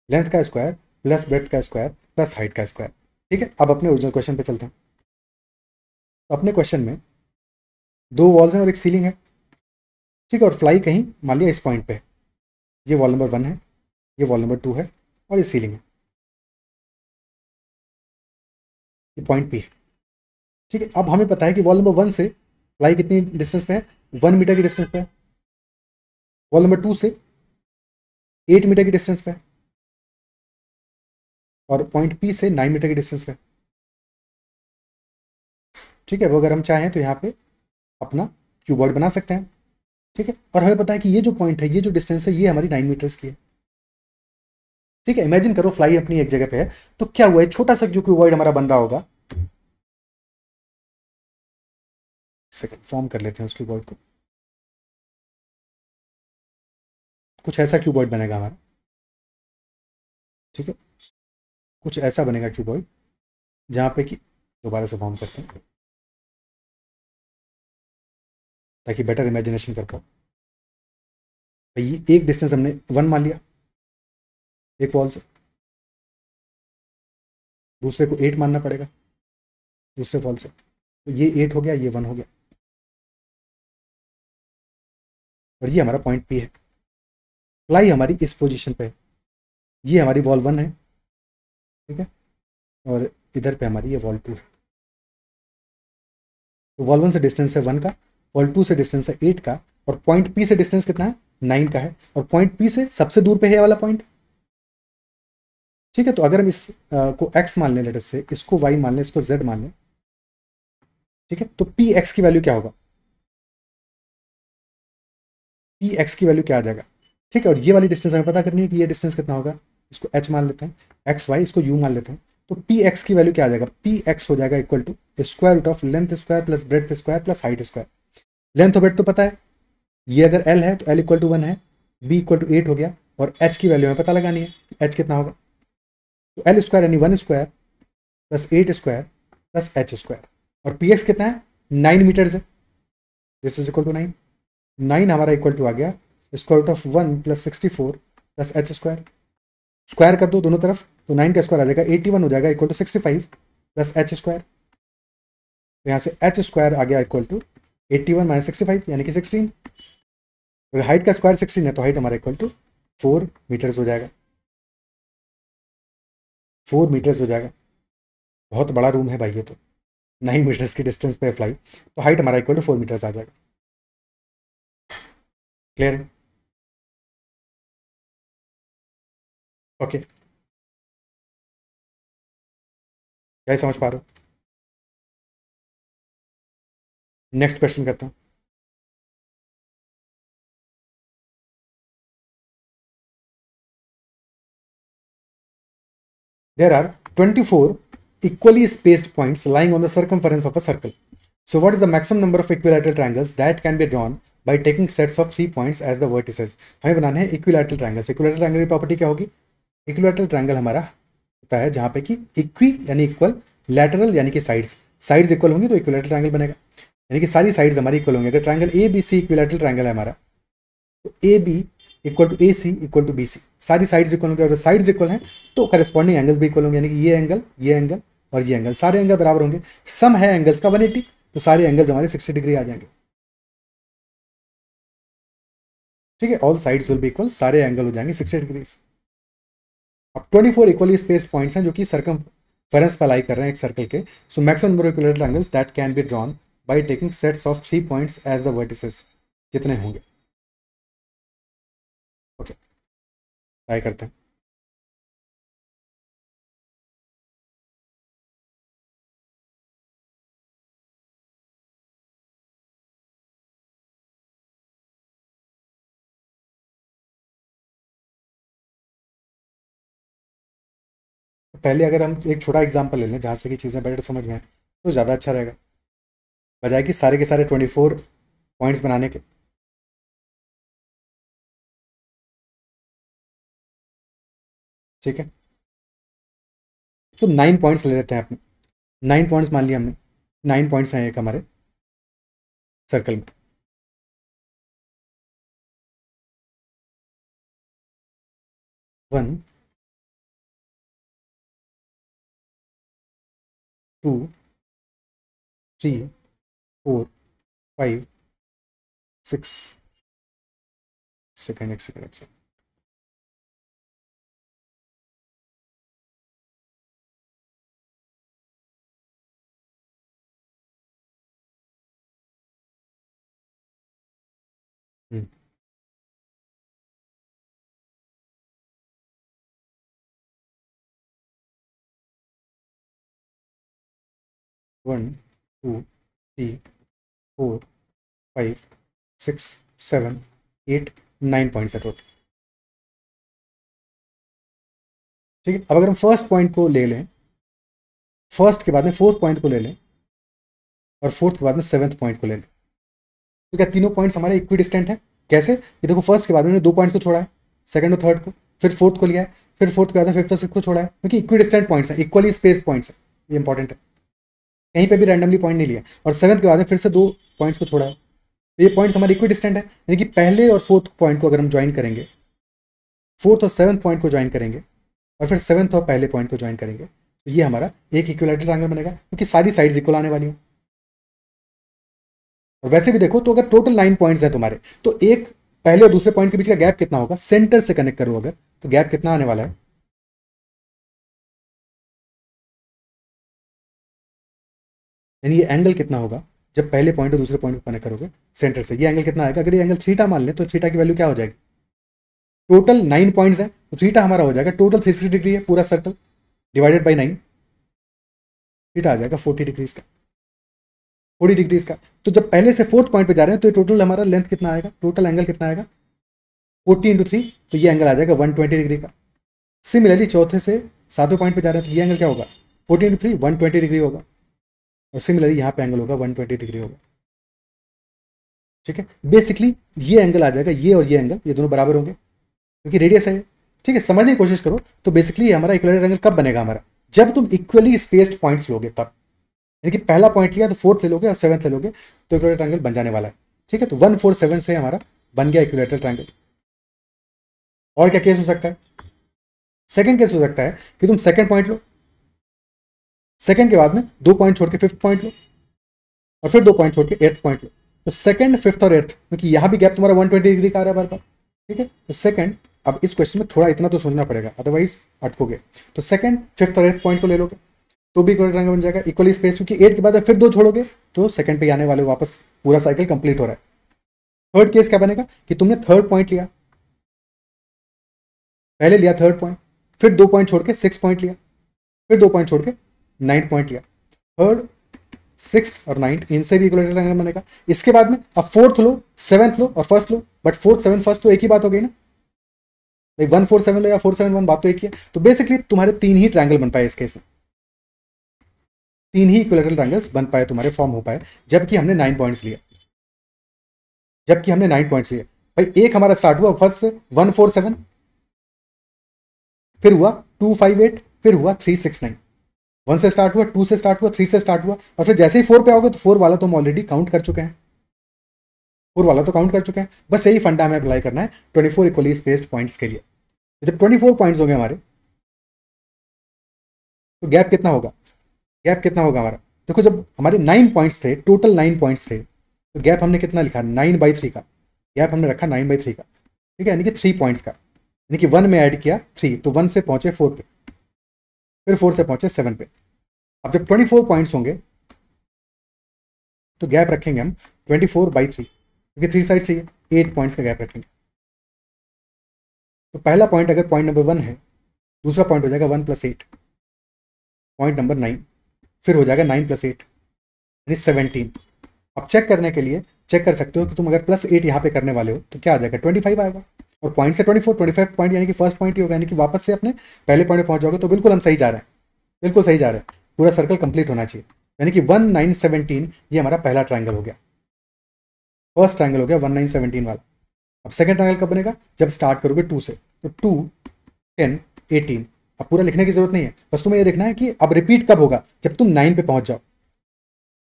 लेंथ का स्क्वायर प्लस ब्रेथ का स्क्वायर प्लस हाइट का स्क्वायर। ठीक है, अब अपने ओरिजिनल क्वेश्चन पे चलते हैं। तो अपने क्वेश्चन में दो वॉल्स हैं और एक सीलिंग है, ठीक है, और फ्लाई कहीं मान लिया इस पॉइंट पे है। ये वॉल नंबर 1 है, ये वॉल नंबर 2 है और ये सीलिंग है, ये पॉइंट पी है। ठीक है, अब हमें पता है कि वॉल नंबर 1 से फ्लाई कितनी डिस्टेंस पे है, 1 मीटर की डिस्टेंस पे है। वॉल नंबर 2 से 8 मीटर की डिस्टेंस पे है और पॉइंट पी से 9 मीटर की डिस्टेंस पे। ठीक है, वो अगर हम चाहें तो यहाँ पे अपना क्यूबॉइड बना सकते हैं। ठीक है, और हमें पता है कि ये जो पॉइंट है, ये जो डिस्टेंस है, ये हमारी 9 मीटर्स की है। ठीक है, इमेजिन करो फ्लाई अपनी एक जगह पे है, तो क्या हुआ है, छोटा सा जो क्यूबॉइड हमारा बन रहा होगा, सेकंड फॉर्म कर लेते हैं उस क्यूबॉइड को। कुछ ऐसा क्यूबॉइड बनेगा हमारा। ठीक है, कुछ ऐसा बनेगा क्यूबॉइड, जहां पे कि दोबारा से फॉर्म करते हैं ताकि बेटर इमेजिनेशन कर पाओ। भाई एक डिस्टेंस हमने 1 मान लिया एक वॉल से, दूसरे को 8 मानना पड़ेगा दूसरे वॉल से, तो ये 8 हो गया, ये 1 हो गया, और ये हमारा पॉइंट पी है। फ्लाई हमारी इस पोजीशन पे है, ये हमारी वॉल 1 है। ठीक है, और इधर पे हमारी ये वॉल 2 है। तो वॉल 1 से डिस्टेंस है 1 का, वॉल 2 से डिस्टेंस है 8 का, और पॉइंट पी से डिस्टेंस कितना है, 9 का है, और पॉइंट पी से सबसे दूर पे है वाला पॉइंट। ठीक है, तो अगर हम इस को x मान लें, लेट अस से इसको y मान लें, इसको z मान लें। ठीक है, तो पी एक्स की वैल्यू क्या होगा, पी एक्स की वैल्यू क्या आ जाएगा। ठीक है, और ये वाली डिस्टेंस हमें पता करनी है कि ये डिस्टेंस कितना होगा, इसको h मान लेते हैं, एक्स वाई इसको u मान लेते हैं। तो पी एक्स की वैल्यू क्या आ जाएगा, पी एक्स हो जाएगा equal to square root of length square plus breadth square plus height square. Length और ब्रेथ तो पता है, ये अगर l है तो l इक्वल टू 1 है, b इक्वल टू 8 हो गया, और h की वैल्यू हमें पता लगानी है, h कितना होगा, तो एल स्क्वायर यानी 1 square plus 8 square plus H square, और पी एक्स कितना है, 9 मीटर्स है, दिस इज इक्वल टू 9। 9 हमारा इक्वल टू आ गया square root of 1 plus 64 plus H square, square कर दो दोनों तरफ, तो 9 का स्क्वायर आ जाएगा 81 हो जाएगा equal to 65 plus H square. तो यहाँ से एच स्क्वायर आ गया इक्वल टू 81 माइनस 65 यानी कि 16। तो हाइट का स्क्वायर 16 है, तो हाइट हमारा इक्वल टू 4 मीटर्स हो जाएगा, 4 मीटर्स हो जाएगा। बहुत बड़ा रूम है भाई ये तो, 9 मीटर्स की डिस्टेंस पे फ्लाई, तो हाइट हमारा इक्वल टू 4 मीटर्स आ जाएगा। क्लियर है, ओके, क्या समझ पा रहे हो। नेक्स्ट क्वेश्चन करते हैं। There are 24 equally spaced points lying on the circumference of a circle. So what is the maximum number of equilateral triangles that can be drawn by taking sets of 3 points as the vertices? हमें बनाने हैं equilateral triangles. Equilateral triangle की property क्या होगी, equilateral triangle हमारा होता है जहां पे कि इक्वी यानी इक्वल, लैटरल यानी कि साइड्स इक्वल होंगी तो इक्विलैटरल ट्रायंगल बनेगा, यानी कि सारी साइड्स हमारी इक्वल होंगी। अगर triangle A B C equilateral triangle है हमारा, तो A B equal to A C equal to B C, सारी साइड्स इक्वल होंगे, अगर साइड्स इक्वल हैं तो करस्पॉन्डिंग एंगल्स भी इक्वल होंगे, यानी कि ये एंगल और ये एंगल, सारे एंगल बराबर होंगे। सम है एंगल्स का 180, तो सारे एंगल्स हमारे 60 डिग्री आ जाएंगे। ठीक है, all sides will be equal, सारे एंगल हो जाएंगे 60 डिग्री। अब 24 इक्वली स्पेस्ड पॉइंट्स हैं जो कि सर्कमफेरेंस पर लाई कर रहे हैं एक सर्कल के। So maximum number of equilateral angles that can be drawn by taking sets of 3 points as the vertices, कितने होंगे। ओके, ट्राई करते हैं। पहले अगर हम एक छोटा एग्जांपल ले लें जहाँ से कि चीज़ें बेटर समझ में आए तो ज़्यादा अच्छा रहेगा, बजाय कि सारे के सारे 24 पॉइंट्स बनाने के। ठीक है, तो 9 पॉइंट्स ले लेते हैं अपने, 9 पॉइंट्स मान लिया हमने, 9 पॉइंट्स हैं एक हमारे सर्कल में। 1 2 3 4 5 6 सेकेंड, एक सेकेंड, एक सेकेंड। 1 2 3 4 5 6 7 8 9 पॉइंट्स है टोटल। ठीक है, अब अगर हम फर्स्ट पॉइंट को ले लें, फर्स्ट के बाद में फोर्थ पॉइंट को ले लें, और फोर्थ के बाद में सेवन्थ पॉइंट को ले लें, तो क्या तीनों पॉइंट्स हमारे इक्वी डिस्टेंट है? कैसे? ये देखो, फर्स्ट के बाद में 2 पॉइंट्स को छोड़ा है, सेकंड और थर्ड को, फिर फोर्थ को लिया है, फिर फोर्थ के बाद में फिफ्थ और सिक्स को छोड़ा है, क्योंकि इक्वी डिस्टेंट पॉइंट्स है, इक्वली स्पेस पॉइंट्स है, ये इंपॉर्टेंट है, कहीं पे भी रैंडमली पॉइंट नहीं लिया। और सेवन्थ के बाद में फिर से 2 पॉइंट्स को छोड़ा है, तो ये पॉइंट्स हमारे इक्वी डिस्टेंट है, यानी कि पहले और फोर्थ पॉइंट को अगर हम ज्वाइन करेंगे, फोर्थ और सेवन्थ पॉइंट को ज्वाइन करेंगे, और फिर सेवन्थ और पहले पॉइंट को ज्वाइन करेंगे, तो ये हमारा एक इक्विलैटरल ट्रायंगल बनेगा, क्योंकि सारी साइड्स इक्वल आने वाली हैं। और वैसे भी देखो, तो अगर टोटल 9 पॉइंट्स है तुम्हारे, तो एक पहले और दूसरे पॉइंट के बीच का गैप कितना होगा? सेंटर से कनेक्ट करो अगर, तो गैप कितना आने वाला है? यानी ये एंगल कितना होगा जब पहले पॉइंट और दूसरे पॉइंट को कनेक्ट करोगे सेंटर से? ये एंगल कितना आएगा? अगर ये एंगल थीटा मान ले, तो थीटा की वैल्यू क्या हो जाएगी? टोटल 9 पॉइंट्स है, तो थीटा हमारा हो जाएगा, टोटल 360 डिग्री है पूरा सर्कल, डिवाइडेड बाई 9, थीटा आ जाएगा 40 डिग्रीज का, 40 डिग्रीज का। तो जब पहले से फोर्थ पॉइंट पे जा रहे हैं, तो ये टोटल हमारा लेंथ कितना आएगा, टोटल एंगल कितना आएगा? 40 इंटू 3, तो ये एंगल आ जाएगा 120 डिग्री का। सिमिलरली चौथे से सातवें पॉइंट पे जा रहे हैं, तो ये एंगल क्या होगा? 40 इंटू 3 120 डिग्री होगा, और सिमिलरली यहाँ पे एंगल होगा 120 डिग्री होगा। ठीक है, बेसिकली ये एंगल आ जाएगा, ये और ये एंगल, ये दोनों बराबर होंगे क्योंकि रेडियस है। ठीक है, समझने की कोशिश करो, तो बेसिकली हमारा इक्विलैटरल एंगल कब बनेगा हमारा? जब तुम इक्वली स्पेस्ड पॉइंट्स लोगे तब, यानी कि पहला पॉइंट लिया तो फोर्थ ले लोगे और सेवंथ ले लोगे, तो इक्विलैटरल ट्रायंगल बन जाने वाला है। ठीक है, तो 147 से हमारा बन गया इक्विलैटरल ट्रायंगल। और क्या केस हो सकता है? सेकंड केस हो सकता है कि तुम सेकंड पॉइंट लो, सेकंड के बाद में 2 पॉइंट छोड़ के फिफ्थ पॉइंट लो, और फिर 2 पॉइंट छोड़ के एट्थ पॉइंट लो। तो सेकंड, फिफ्थ और एट्थ, क्योंकि यहां भी गैप तुम्हारा 120 डिग्री का आ रहा है बार बार। ठीक है, तो सेकंड, अब इस क्वेश्चन में थोड़ा इतना तो सोचना पड़ेगा, अदरवाइज अटकोगे। तो सेकंड, फिफ्थ और एट्थ पॉइंट को ले लोगे, तो भी इक्वल ट्रायंगल बन जाएगा, इक्वली स्पेस, क्योंकि 8 के बाद फिर 2 छोड़ोगे तो सेकंड पे आने वाले वापस, पूरा साइकिल कंप्लीट हो रहा है। थर्ड केस क्या बनेगा कि तुमने थर्ड पॉइंट लिया, पहले लिया थर्ड पॉइंट, फिर 2 पॉइंट छोड़ के 6 पॉइंट लिया, फिर 2 पॉइंट छोड़ के 9 पॉइंट लिया, थर्ड, सिक्स और 9, इनसे भी इक्विलैटरल ट्रायंगल बनेगा। इसके बाद में अब फोर्थ लो, सेवंथ लो और first low, but fourth seventh first तो एक ही बात हो गई ना भाई, 147 लो या 471, बात तो एक ही है। तो बेसिकली तुम्हारे 3 ही ट्रायंगल बन पाए इस केस में, 3 ही इक्विलैटरल ट्रायंगल्स बन पाए तुम्हारे, फॉर्म हो पाए, जबकि हमने 9 पॉइंट्स लिए, जबकि हमने 9 पॉइंट्स लिए। भाई एक हमारा स्टार्ट हुआ फर्स्ट से 147, फिर हुआ 258, फिर हुआ 369। 1 से स्टार्ट हुआ, 2 से स्टार्ट हुआ, 3 से स्टार्ट हुआ, और फिर जैसे ही 4 पे आओगे तो 4 वाला तो हम ऑलरेडी काउंट कर चुके हैं, 4 वाला तो काउंट कर चुके हैं। बस यही फंडा हमें अप्लाई करना है 24 इक्वली स्पेस्ड पॉइंट्स के लिए। तो जब 24 पॉइंट्स होंगे हमारे, तो गैप कितना होगा? गैप कितना होगा हमारा? देखो, जब हमारे 9 पॉइंट्स थे, टोटल 9 पॉइंट्स थे, तो गैप हमने कितना लिखा? 9/3 का गैप हमने रखा, 9/3 का। ठीक है, यानी कि 3 पॉइंट्स का, यानी कि 1 में ऐड किया 3, तो 1 से पहुंचे 4 पे, फिर 4 से पहुंचे 7 पे। अब जब 24 पॉइंट्स होंगे, तो गैप रखेंगे हम 24/3, क्योंकि 3 साइड से 8 पॉइंट्स का गैप रखेंगे। तो पहला पॉइंट अगर पॉइंट नंबर 1 है, दूसरा पॉइंट हो जाएगा 1 + 8, पॉइंट नंबर 9, फिर हो जाएगा 9 + 8 यानी 17। अब चेक करने के लिए चेक कर सकते हो कि तुम अगर +8 यहाँ पे करने वाले हो तो क्या आ जाएगा? 25 आएगा, और पॉइंट से 25 पॉइंट, यानी कि फर्स्ट पॉइंट ही होगा, यानी कि वापस से अपने पहले पॉइंट पे पहुंच जाओगे। तो बिल्कुल हम सही जा रहे हैं, बिल्कुल सही जा रहे हैं, पूरा सर्कल कंप्लीट होना चाहिए। यानी कि 1917 ये हमारा पहला ट्रायंगल हो गया, फर्स्ट ट्रायंगल हो गया 1917 वाला। अब सेकंड ट्रायंगल कब बनेगा? जब स्टार्ट करोगे 2 से, तो 2 10 18। अब पूरा लिखने की जरूरत नहीं है, बस तुम्हें ये देखना है कि अब रिपीट कब होगा, जब तुम 9 पे पहुंच जाओ,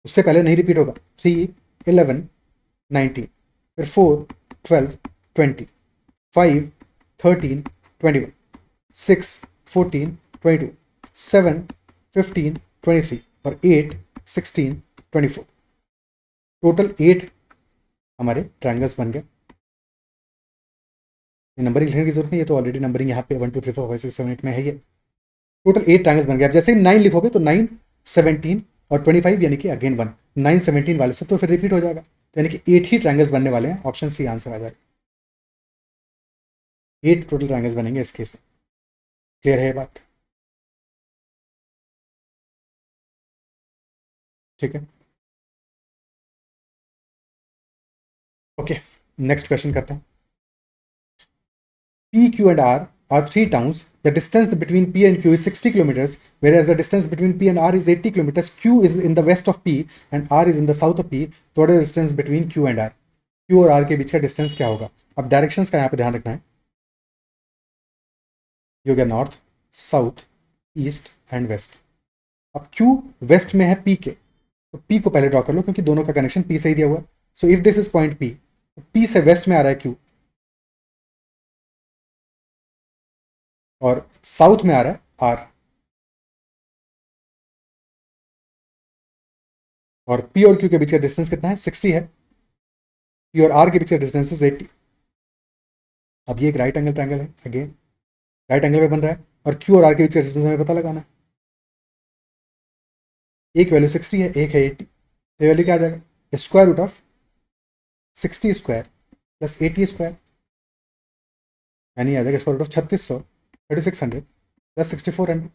उससे पहले नहीं रिपीट होगा। 3, 11, 19, फिर 4, 12, 20, 5, 13, 21, 6, 14, 22, 7, 15, 23 और 8, 16, 24। टोटल 8 हमारे ट्रायंगल्स बन गए। नंबरिंग लिखने की जरूरत नहीं है, तो ऑलरेडी नंबरिंग यहाँ पे 1 2 3 4 5 6 7 8 में है। ये टोटल 8 ट्रायंगल्स बन गए। अब जैसे ही 9 लिखोगे तो 9, 17 और 25 यानी कि अगेन 1, 9 17 वाले से तो फिर रिपीट हो जाएगा, तो यानी कि 8 ही ट्रायंगल्स बनने वाले हैं। ऑप्शन सी आंसर आ जाएगा। 8 टोटल ट्रायंगल्स बनेंगे इस केस में। क्लियर है ये बात? ठीक है, ओके, नेक्स्ट क्वेश्चन करते हैं। P, Q, and R are three towns. The distance between P and Q is 60 kilometers, whereas the distance between P and R is 80 kilometers. Q is in the west of P and R is in the south of P. So what is the distance between Q and R? Q और R के बीच का distance क्या होगा? अब directions का यहाँ पे ध्यान रखना है। ये हो गया north, south, east and west. अब Q वेस्ट में है P के, तो P को पहले ड्रॉ कर लो क्योंकि दोनों का कनेक्शन P से ही दिया हुआ है। So if this is point P, P से वेस्ट में आ रहा है Q और साउथ में आ रहा है R, और P और Q के बीच का डिस्टेंस कितना है? 60 है। P और R के बीच का डिस्टेंस है 80। अब ये एक राइट एंगल ट्रायंगल है, अगेन राइट एंगल पे बन रहा है, और Q और R के बीच का डिस्टेंस हमें पता लगाना है। एक वैल्यू 60 है, एक है 80, तो वैल्यू क्या आ जाएगा? Square root of 60 square plus 80 square, यानी आ जाएगा square root of 3600, 3600 plus 6400,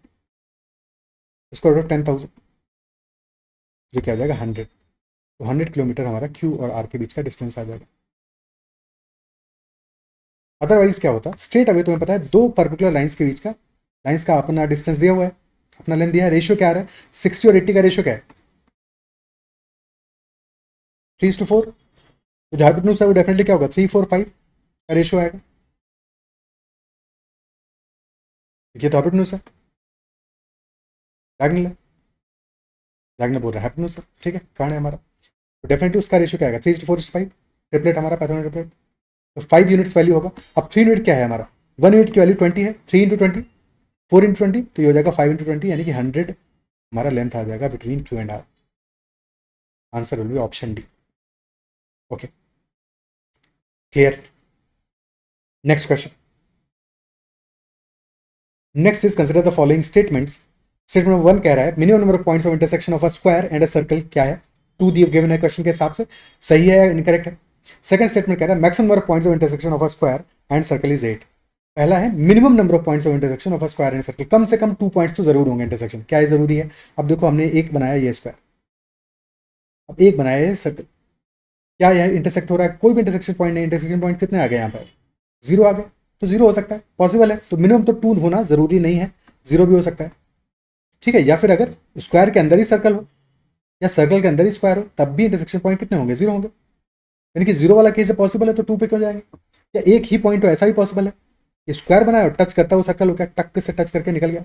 square root of 10,000, जो क्या आ जाएगा? 100। तो 100 किलोमीटर हमारा Q और R के बीच का डिस्टेंस आ जाएगा। अदरवाइज क्या होता? स्ट्रेट अवे तुम्हें पता है दो पर्टिकुलर लाइंस का अपना डिस्टेंस दिया हुआ है, अपना लेंथ दिया है, रेशियो क्या आ रहा है? 60 और 80 का रेशियो क्या है? 3:4। तो जो हाइपोटेन्यूज है वो डेफिनेटली क्या होगा? 3:4:5 का रेशियो आएगा। ये तो हाइपोटेन्यूज है, डायगोनल है, डायगोनल बोल रहा है हाइपोटेन्यूज है, ठीक है, कर्ण है हमारा, तो डेफिनेटली उसका रेशियो क्या आएगा? 3:4:5। ट्रिपलेट हमारा पैथोन ट्रिपलेट, तो 5 यूनिट्स वैल्यू होगा। अब 3 यूनिट क्या है हमारा? 1 यूनिट की वैल्यू 20 है, 3 इंटू 20, 4 इंटू 20, तो ये हो जाएगा 5 इंटू 20, यानी कि 100 हमारा लेंथ आ जाएगा between Q and R। Answer will be option D. Okay, clear? Next question. Next is consider the following statements. Statement number 1 कह रहा है minimum number of points of intersection of a square and a circle क्या है? 2 दिए given है question के हिसाब से, सही है या इनकरेक्ट है? सेकंड स्टेटमेंट कह रहा है maximum number of points of intersection of a square and circle is 8। पहला है minimum number of points of intersection of a square and circle, कम से कम 2 पॉइंट्स तो जरूर होंगे इंटरसेक्शन। क्या है जरूरी है? अब देखो हमने एक बनाया ये स्क्वायर, अब एक बनाया ये सर्कल, क्या यह इंटरसेक्ट हो रहा है? कोई भी इंटरसेक्शन पॉइंट नहीं। इंटरसेक्शन पॉइंट कितने आ गए यहाँ पर? 0 आ गए, तो 0 हो सकता है, पॉसिबल है, तो मिनिमम तो 2 होना जरूरी नहीं है, 0 भी हो सकता है, ठीक है। या फिर अगर स्क्वायर के अंदर ही सर्कल हो या सर्कल के अंदर ही स्क्वायर हो, तब भी इंटरसेक्शन पॉइंट कितने होंगे? 0 होंगे, यानी कि 0 वाला केस पॉसिबल है तो 2 पे क्यों जाएंगे? या एक ही पॉइंट हो, ऐसा भी पॉसिबल है, स्क्वायर बनाया और टच करता हुआ सर्कल हो गया, टक से टच करके निकल गया,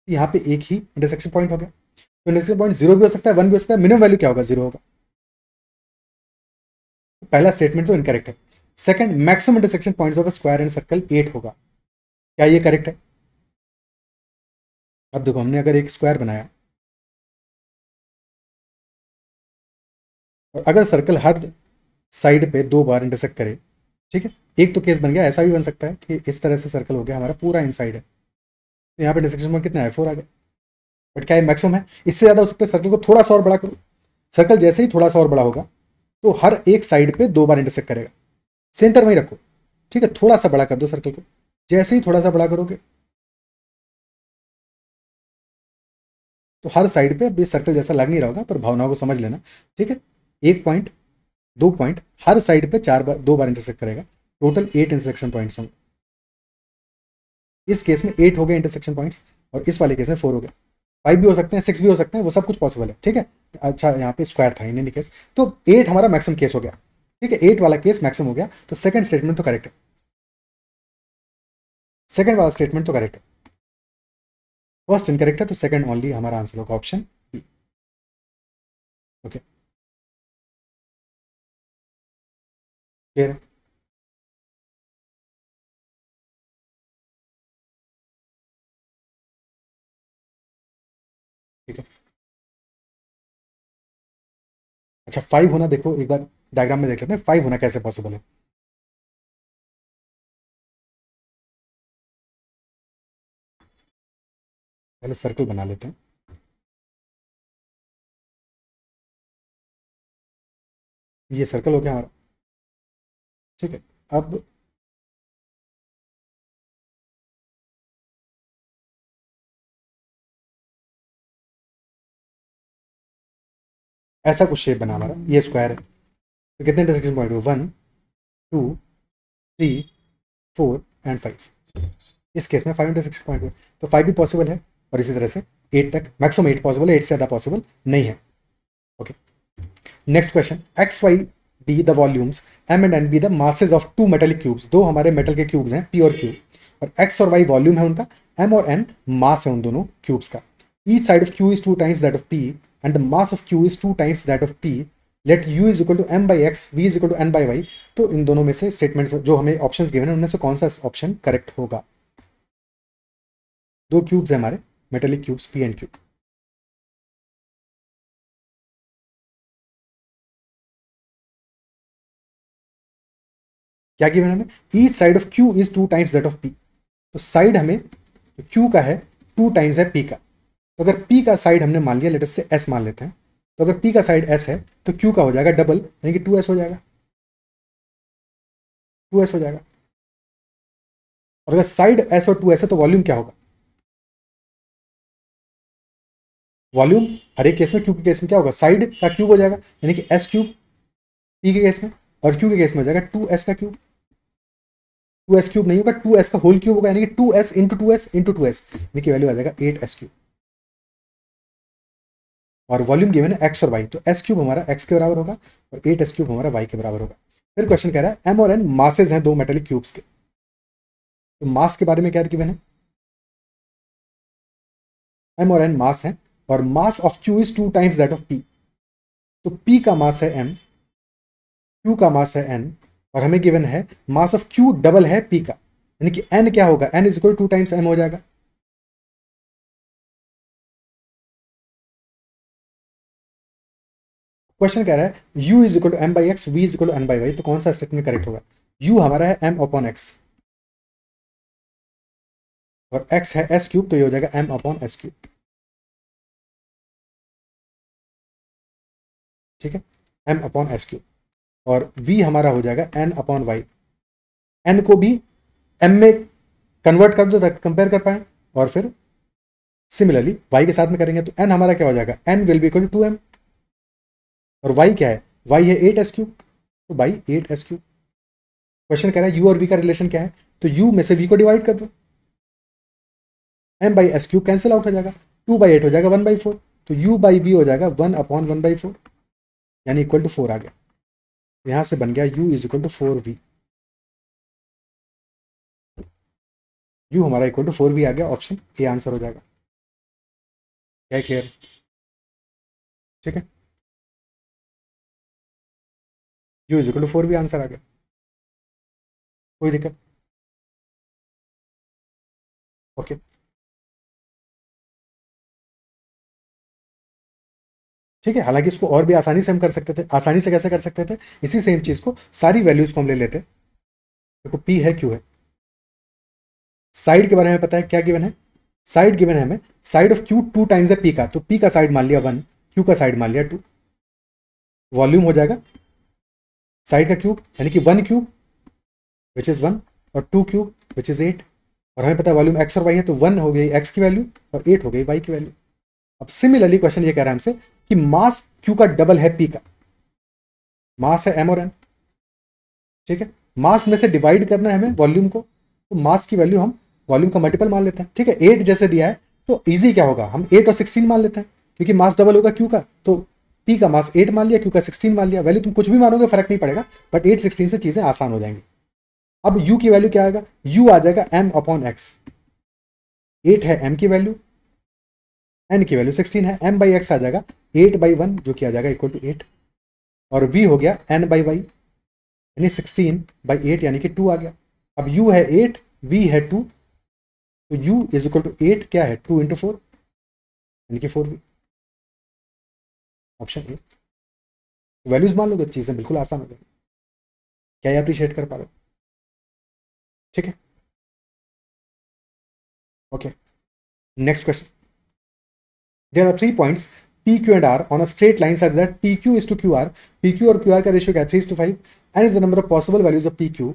यहाँ पे एक ही इंटरसेक्शन पॉइंट हो गया। तो इंटरसेक्शन पॉइंट 0 भी हो सकता है, 1 भी हो सकता है, मिनिमम वैल्यू क्या होगा? 0 होगा। पहला स्टेटमेंट तो इनकरेक्ट है। Second, maximum intersection points of square and circle 8 होगा, क्या ये करेक्ट है? अब देखो हमने अगर एक स्क्वायर बनाया और अगर सर्कल हर साइड पे 2 बार इंटरसेक्ट करे, ठीक है, एक तो केस बन गया, ऐसा भी बन सकता है कि इस तरह से सर्कल हो गया हमारा पूरा इनसाइड है, तो यहाँ पे इंटरसेक्शन पॉइंट कितना है? 4 आ गया। बट क्या ये मैक्सिमम है? इससे ज़्यादा हो सकता है। सर्कल को थोड़ा सा और बड़ा करो, सर्कल जैसे ही थोड़ा सा और बड़ा होगा तो हर एक साइड पे 2 बार इंटरसेक्ट करेगा, सेंटर में ही रखो, ठीक है, थोड़ा सा बड़ा कर दो सर्कल को, जैसे ही थोड़ा सा बड़ा करोगे तो हर साइड पे भी सर्कल जैसा लग नहीं रहा होगा, पर भावनाओं को समझ लेना, ठीक है। 1 पॉइंट, 2 पॉइंट, हर साइड पे 2 बार इंटरसेक्ट करेगा, टोटल 8 इंटरसेक्शन पॉइंट्स होंगे। इस केस में 8 हो गए इंटरसेक्शन पॉइंट्स और इस वाले केस में 4 हो गए। 5 भी हो सकते हैं, 6 भी हो सकते हैं, वो सब कुछ पॉसिबल है, ठीक है। अच्छा, यहाँ पे स्क्वायर था इन एनी केस, तो 8 हमारा मैक्सिमम केस हो गया, ठीक है, 8 वाला केस मैक्सिमम हो गया, तो सेकंड स्टेटमेंट तो करेक्ट है, सेकंड वाला स्टेटमेंट तो करेक्ट है। फर्स्ट इनकरेक्ट है तो सेकंड ओनली हमारा आंसर होगा ऑप्शन बी। ओके, क्लियर है? ठीक है। अच्छा, 5 होना देखो एक बार डायग्राम में देख लेते हैं 5 होना कैसे पॉसिबल है। पहले सर्कल बना लेते हैं। ये सर्कल हो गया हमारा। ठीक है, अब ऐसा कुछ शेप बना हमारा, ये स्क्वायर है। तो कितने इंटरसेक्शन पॉइंट हुए? 1 2 3 4 एंड 5। इस केस में 5 इंटरसेक्शन पॉइंट हुए, तो 5 भी पॉसिबल है और इसी तरह से 8 तक, मैक्सिमम 8 पॉसिबल है, 8 से ज़्यादा पॉसिबल नहीं है। Okay, next question, X Y be the volumes, M and N be the masses of two metallic cubes. दो हमारे मेटल के क्यूब्स हैं, पी और क्यू, और एक्स और वाई वॉल्यूम है उनका, एम और एन मास है उन दोनों क्यूब्स का। Each side of Q is 2 times that of P and the mass of Q is 2 times that of P. Let U is equal to M by X, V is equal to N by Y. तो इन दोनों में से statements जो हमें options given है उनमें से कौन सा ऑप्शन करेक्ट होगा? दो क्यूब्स हैं हमारे metallic cubes, P and Q. क्या गिवन है हमें? Each side of Q is 2 times that of P. तो साइड हमें क्यू का है 2 टाइम्स है पी का। तो अगर पी का साइड हमने मान लिया, लेट अस से एस मान लेते हैं, तो अगर पी का साइड एस है तो क्यू का हो जाएगा डबल, यानी कि 2s हो जाएगा, 2s हो जाएगा। और अगर साइड एस और 2s है तो वॉल्यूम क्या होगा? वॉल्यूम हर एक केस में, क्यू के केस में क्या होगा? साइड का क्यूब हो जाएगा, यानी कि एस क्यूब पी के केस में, और क्यू के केस में हो जाएगा 2s का क्यूब। 2s क्यूब नहीं होगा, 2s का होल क्यूब होगा, यानी कि 2s into 2s into 2s, यानी कि वैल्यू आ जाएगा 8s क्यूब। और वॉल्यूम गिवन है एक्स और वाई, तो एस क्यूब हमारा एक्स के बराबर होगा और 8s क्यूब हमारा वाई के बराबर होगा। फिर क्वेश्चन कह रहा है एम और एन मासेज हैं दो मेटेलिक क्यूब्स के। तो मास के बारे में क्या गिवन है? एम और एन मास है, और मास of Q is 2 times that of P. तो पी का मास है एम, क्यू का मास है एन, और हमें गिवन है मास ऑफ क्यू डबल है पी का, यानी कि एन क्या होगा? N is equal 2 times M हो जाएगा। क्वेश्चन कह रहा है u is equal to M by X, V is equal to N by Y. तो कौन सा स्टेटमेंट करेक्ट होगा? u हमारा है m अपॉन एक्स और x है s क्यूब, तो ये हो जाएगा m अपॉन एस क्यूब। ठीक है, m अपॉन एस क्यूब। और v हमारा हो जाएगा n अपॉन वाई। n को भी m में कन्वर्ट कर दो ताकि कंपेयर कर पाए, और फिर सिमिलरली y के साथ में करेंगे तो n हमारा क्या हो जाएगा? n will be equal to 2m। और y क्या है? y है 8s क्यूब, तो बाई 8s क्यूब। क्वेश्चन कह रहा है u और v का रिलेशन क्या है? तो u में से v को डिवाइड कर दो, m by S cube cancel out हो जाएगा, 2/8 हो जाएगा 1/4। तो u बाई वी हो जाएगा 1 अपॉन 1/4, यानी इक्वल टू 4 आ गया। यहां से बन गया u is equal to 4v। u हमारा इक्वल टू 4v आ गया, ऑप्शन ए आंसर हो जाएगा। क्या है क्लियर? ठीक है, u is equal to 4v answer आ गया, कोई दिक्कत? ओके, ठीक है। हालांकि इसको और भी आसानी से हम कर सकते थे। आसानी से कैसे कर सकते थे? इसी सेम चीज को सारी वैल्यूज को हम ले लेते। देखो p है, q है, साइड के बारे में पता है क्या गिवन है? साइड गिवन है हमें, साइड ऑफ क्यू 2 टाइम्स है p का, तो p का साइड मान लिया 1, q का साइड मान लिया 2। वॉल्यूम हो जाएगा साइड का क्यूब, यानी कि 1 क्यूब विच इज 1 और 2 क्यूब विच इज 8। और हमें पता है वॉल्यूम एक्स और वाई है, तो 1 हो गई एक्स की वैल्यू और 8 हो गई वाई की वैल्यू। अब सिमिलरली क्वेश्चन ये कह रहा है हमसे कि मास क्यू का डबल है पी का, मास है एम और एन। ठीक है, मास में से डिवाइड करना है हमें वॉल्यूम को, तो मास की वैल्यू हम वॉल्यूम का मल्टीपल मान लेते हैं। ठीक है, 8 जैसे दिया है तो इजी क्या होगा, हम 8 और 16 मान लेते हैं, क्योंकि मास डबल होगा क्यू का, तो पी का मास 8 मान लिया, क्यू का 16 मान लिया। वैल्यू तुम कुछ भी मानोगे फर्क नहीं पड़ेगा, बट 8 16 से चीजें आसान हो जाएंगी। अब u की वैल्यू क्या आएगा? u आ जाएगा m अपॉन एक्स। 8 है m की वैल्यू, n की वैल्यू 16 है, m बाई एक्स आ जाएगा 8/1 जो कि आ जाएगा इक्वल टू 8, और v हो गया n बाई वाई यानी 16/8 यानी कि 2 आ गया। अब u है 8, v है 2, तो u इज इक्वल टू 8 क्या है 2 इंटू 4 यानी कि 4v, ऑप्शन ए। वैल्यूज मान लोगे तो चीजें बिल्कुल आसान हो जाएगी। क्या ये अप्रिशिएट कर पा रहे हो? ठीक है, okay. Next question, there are 3 points P, Q and R on a straight line such that PQ is to QR, PQ और QR का रेशियो क्या है 3:5 and is the number of possible values of PQ,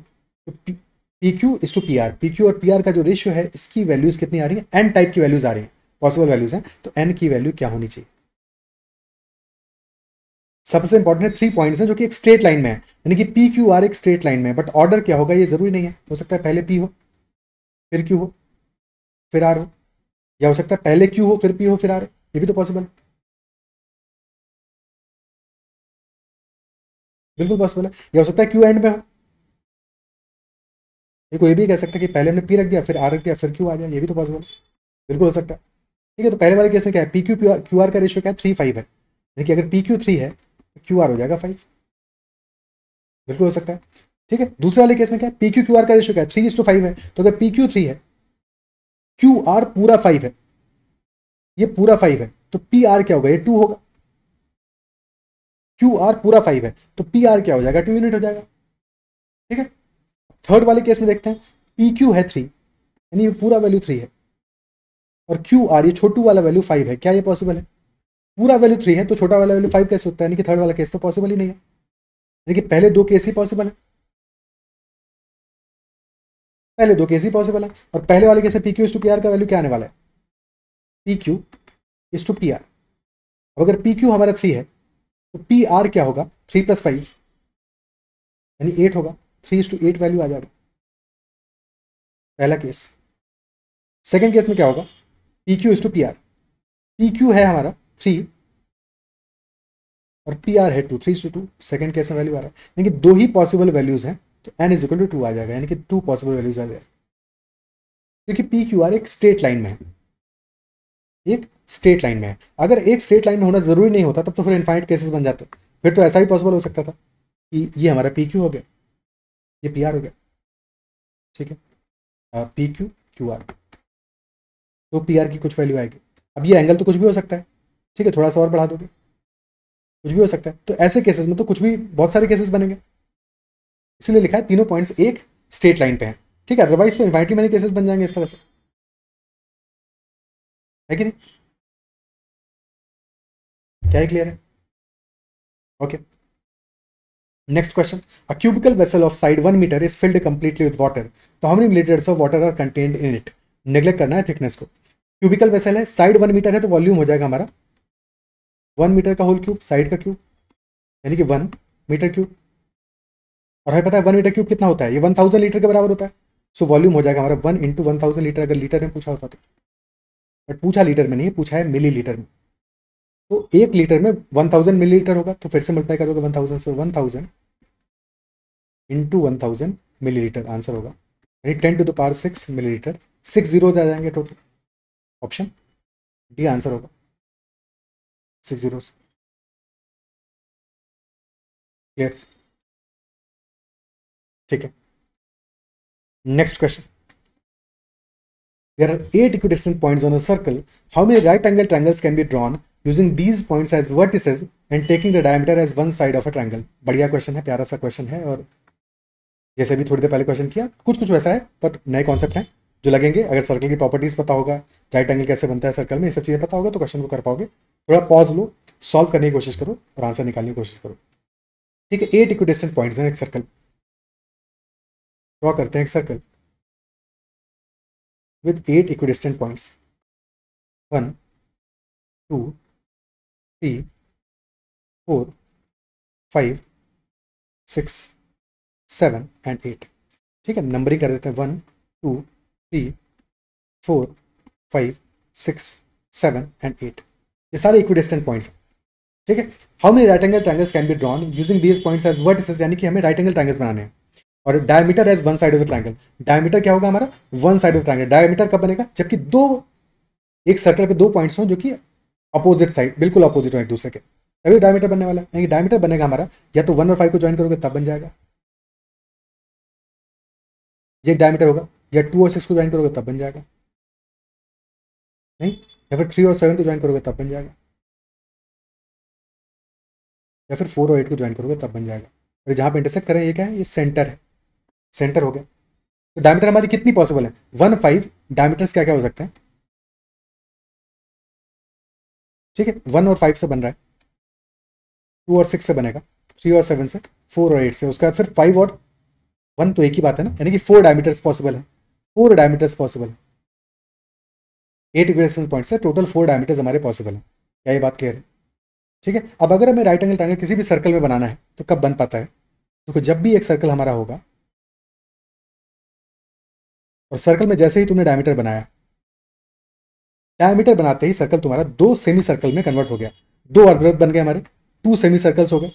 PQ is to PR, PQ और PR का जो ratio है इसकी values कितनी आ रही है, n टाइप की वैल्यूज आ रही है, पॉसिबल वैल्यूज हैं, तो n की वैल्यू क्या होनी चाहिए। सबसे इंपॉर्टेंट है 3 पॉइंट्स हैं जो कि एक स्ट्रेट लाइन में है, यानी कि पी क्यू आर एक स्ट्रेट लाइन में है, बट ऑर्डर क्या होगा ये जरूरी नहीं है, हो सकता है पहले पी हो फिर क्यू हो फिर आर हो, या हो सकता है पहले क्यू हो फिर पी हो फिर आर हो, ये भी तो पॉसिबल है, बिल्कुल पॉसिबल है। या हो सकता है क्यू एंड में हो, ये कोई भी कह सकता है कि पहले हमने पी रख दिया फिर आर रख दिया फिर क्यू आ जाए, ये भी तो पॉसिबल है, बिल्कुल हो सकता है। ठीक है, तो पहले वाले केस में क्या है, पी क्यू क्यू आर का रेशियो क्या है 3:5 है, यानी कि अगर पी क्यू 3 है तो क्यू आर हो जाएगा 5, बिल्कुल हो सकता है। ठीक है, दूसरे वाले केस में क्या है, पी क्यू क्यू आर का रेशियो क्या है 3:5 है, तो अगर पी क्यू 3 है क्यू आर पूरा 5 है, ये पूरा 5 है, तो पी आर क्या होगा, ये 2 होगा। क्यू आर पूरा 5 है तो पी आर क्या हो जाएगा 2 यूनिट हो जाएगा। ठीक है, थर्ड वाले केस में देखते हैं, पी क्यू है 3 यानी ये पूरा वैल्यू 3 है, और क्यू आर ये छोटू वाला वैल्यू 5 है, क्या ये पॉसिबल है, पूरा वैल्यू 3 है तो छोटा वाला वैल्यू 5 कैसे होता है, यानी कि थर्ड वाला केस तो पॉसिबल ही नहीं है, यानी कि पहले 2 केस ही पॉसिबल है, पहले 2 केस ही पॉसिबल है, और पहले वाले केस में P Q is to P R का वैल्यू क्या आने वाला है, P Q is to P R. अब अगर पी क्यू हमारा 3 है तो पी आर क्या होगा 3+5 यानी 8 होगा, 3:8 वैल्यू आ जाएगा, पहला केस। सेकेंड केस में क्या होगा, P Q is to P R, P Q है हमारा 3 और पी आर है 2, 3:2, सेकेंड केस में वैल्यू आ रहा है, यानी कि 2 ही पॉसिबल वैल्यूज हैं, तो n इज इक्वल टू 2 आ जाएगा, यानी कि 2 पॉसिबल वैल्यूज आ जाएगा, क्योंकि पी क्यू आर एक स्ट्रेट लाइन में है, एक स्ट्रेट लाइन में है। अगर एक स्ट्रेट लाइन में होना जरूरी नहीं होता तब तो फिर इनफाइनाइट केसेस बन जाते, फिर तो ऐसा ही पॉसिबल हो सकता था कि ये हमारा पी क्यू हो गया ये पी आर हो गया। ठीक है, पी क्यू क्यू आर तो पी आर की कुछ वैल्यू आएगी, अब ये एंगल तो कुछ भी हो सकता है, ठीक है, थोड़ा सा और बढ़ा दोगे कुछ भी हो सकता है, तो ऐसे केसेस में तो कुछ भी बहुत सारे केसेस बनेंगे, इसलिए लिखा है तीनों पॉइंट्स एक स्ट्रेट लाइन पे हैं। ठीक है, अदरवाइज तो इनफाइनाइटली मैनी केसेस बन जाएंगे इस तरह से, है कि नहीं, क्या है, क्लियर है, okay. Next question, a cubical vessel of side 1 metre is filled completely with water, तो how many millilitres of water are contained in it, neglect करना है थिकनेस को। क्यूबिकल वेसल है, साइड 1 मीटर है तो वॉल्यूम हो जाएगा हमारा 1 मीटर का होल क्यूब, साइड का क्यूब यानी कि 1 मीटर क्यूब, और हमें पता है 1 मीटर क्यूब कितना होता है, ये 1000 लीटर के बराबर होता है, सो वॉल्यूम हो जाएगा हमारा 1 इंटू 1000 लीटर, अगर लीटर में पूछा होता तो, बट पूछा लीटर में नहीं है, पूछा है मिली लीटर में, तो 1 लीटर में 1000 मिलीलीटर होगा, तो फिर से मल्टीप्लाई कर दोगे 1000 से, 1000 इंटू 1000 मिलीलीटर आंसर होगा, यानी 10⁶ मिलीलीटर, 6 जीरो आ जाएंगे टोटल, ऑप्शन डी आंसर होगा, 6 zeros, क्लियर। ठीक है, next question, there are 8 equidistant points on a circle, how many right angle triangles can be drawn using these points as vertices and taking the diameter as one side of a triangle। बढ़िया question है, प्यारा सा question है, और जैसे भी थोड़ी देर पहले क्वेश्चन किया कुछ कुछ वैसा है, पर नए कॉन्सेप्ट हैं जो लगेंगे। अगर सर्कल की प्रॉपर्टीज पता होगा, राइट एंगल कैसे बनता है सर्कल में, ये सब चीज़ें पता होगा तो क्वेश्चन को कर पाओगे। थोड़ा पॉज लो, सॉल्व करने की कोशिश करो और आंसर निकालने की कोशिश करो। ठीक है, 8 इक्विडिस्टेंट पॉइंट्स हैं एक सर्कल, ड्रॉ करते हैं एक circle with 8 equidistant points, 1 2 3 4 5 6 7 and 8। ठीक है, नंबरिंग कर देते हैं 1 2 3 4 5 6 7 and 8, ये सारे इक्विडिस्टेंट पॉइंट्स हैं। ठीक है, how many right angle triangles can be drawn using these points as vertices, यानी कि हमें राइट एंगल ट्रायंगल्स बनाने हैं, और diameter as one side of the triangle, diameter क्या होगा हमारा one side of triangle, diameter कब बनेगा जबकि 2 एक सर्कल पे दो पॉइंट्स हों जो कि अपोजिट साइड, बिल्कुल अपोजिट हो एक दूसरे के, तभी डायमीटर बनने वाला है। यानी डायमीटर बनेगा हमारा या तो 1 और 5 को ज्वाइन करोगे तब बन जाएगा, ये एक डायमीटर होगा, या 2 और 6 को ज्वाइन करोगे तब बन जाएगा, नहीं, या फिर 3 और 7 को ज्वाइन करोगे तब बन जाएगा, या फिर 4 और 8 को ज्वाइन करोगे तब बन जाएगा। और जहाँ पे इंटरसेक्ट करें ये क्या है, ये सेंटर है, सेंटर हो गया। तो डायमीटर हमारी कितनी पॉसिबल है, 1 5 डायमीटर्स क्या क्या हो सकते हैं, ठीक है, 1 और 5 से बन रहा है, 2 और 6 से बनेगा, 3 और 7 से, 4 और 8 से, उसके बाद फिर 5 और 1 तो एक ही बात है ना, यानी कि 4 डायमीटर्स पॉसिबल है, 4 डायमीटर्स पॉसिबल है, 8 इक्वेशन पॉइंट से टोटल 4 डायमीटर्स हमारे पॉसिबल है। क्या ये बात क्लियर है? ठीक है। अब अगर हमें राइट एंगल ट्रायंगल किसी भी सर्कल में बनाना है तो कब बन पाता है, देखो जब भी एक सर्कल हमारा होगा और सर्कल में जैसे ही तुमने डायमीटर बनाया, डायमीटर बनाते ही सर्कल तुम्हारा दो सेमी सर्कल में कन्वर्ट हो गया, दो अर्धवृत्त बन गए हमारे, 2 सेमी सर्कल्स हो गए।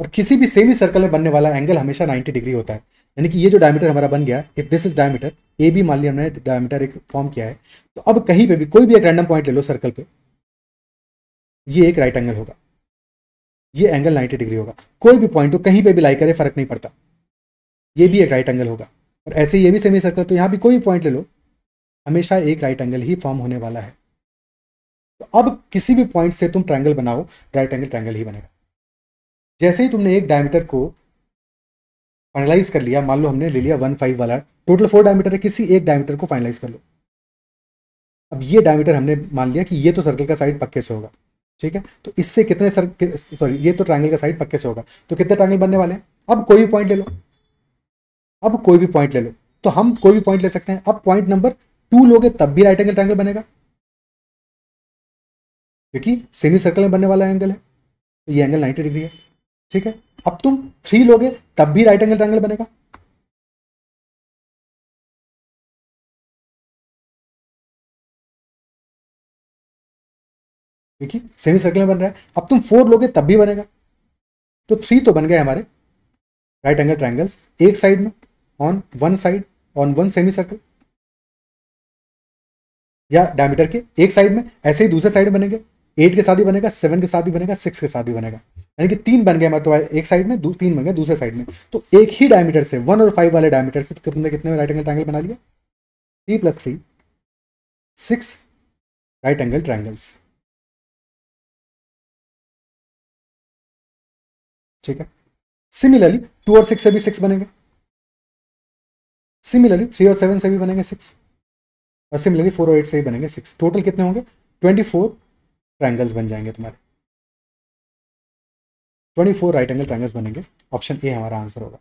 और किसी भी सेमी सर्कल में बनने वाला एंगल हमेशा 90 डिग्री होता है। यानी कि ये जो डायमीटर हमारा बन गया, if this is diameter A B, मान लिया हमने डायमीटर एक फॉर्म किया है, तो अब कहीं पे भी कोई भी एक रैंडम पॉइंट ले लो सर्कल पे, ये एक राइट एंगल होगा, ये एंगल 90 डिग्री होगा। कोई भी पॉइंट हो कहीं पे भी लाई करे फर्क नहीं पड़ता, ये भी एक राइट एंगल होगा। और ऐसे ये भी सेमी सर्कल, तो यहां भी कोई भी पॉइंट ले लो, हमेशा एक राइट एंगल ही फॉर्म होने वाला है। तो अब किसी भी पॉइंट से तुम ट्रायंगल बनाओ, राइट एंगल ट्रायंगल ही बनेगा। जैसे ही तुमने एक डायमीटर को फाइनलाइज कर लिया, मान लो हमने ले लिया 1 5 वाला, टोटल 4 डायमीटर है, किसी एक डायमीटर को फाइनलाइज कर लो। अब ये डायमीटर हमने मान लिया कि ये तो सर्कल का साइड पक्के से होगा, ठीक है, तो इससे कितने सॉरी, ये तो ट्रायंगल का साइड पक्के से होगा, तो कितने ट्रायंगल बनने वाले हैं। अब कोई भी पॉइंट ले लो, अब कोई भी पॉइंट ले लो, तो हम कोई भी पॉइंट ले सकते हैं। अब पॉइंट नंबर 2 लोगे तब भी राइट एंगल ट्रायंगल बनेगा, क्योंकि सेमी सर्कल में बनने वाला एंगल है, तो ये एंगल 90 डिग्री है, ठीक है। अब तुम 3 लोगे तब भी राइट एंगल ट्रायंगल बनेगा, क्योंकि सेमी सर्कल में बन रहा है। अब तुम 4 लोगे तब भी बनेगा, तो 3 तो बन गए हमारे राइट एंगल ट्रायंगल्स, एक साइड में, on one side, on one semi circle, या डायमीटर के एक साइड में, ऐसे ही दूसरे साइड में बनेंगे, 8 के साथ ही बनेगा, 7 के साथ भी बनेगा, 6 के साथ भी बनेगा, यानी कि 3 बन गए हमारे, तो एक साइड में, 3 बन गए दूसरे साइड में। तो एक ही डायमीटर से, 1 और 5 वाले डायमीटर से, तो तुमने कितने राइट एंगल ट्रायंगल बना लिया, 3 + 3 6 राइट एंगल ट्रायंगल्स, ठीक है। सिमिलरली 2 और 6 से भी 6 बनेंगे, सिमिलरली 3 और 7 से भी बनेंगे 6, और सिमिलरली 4 और 8 से भी बनेंगे 6। टोटल कितने होंगे, 24 ट्रायंगल्स बन जाएंगे तुम्हारे, 24 राइट एंगल ट्रायंगल्स बनेंगे। ऑप्शन ए हमारा आंसर होगा।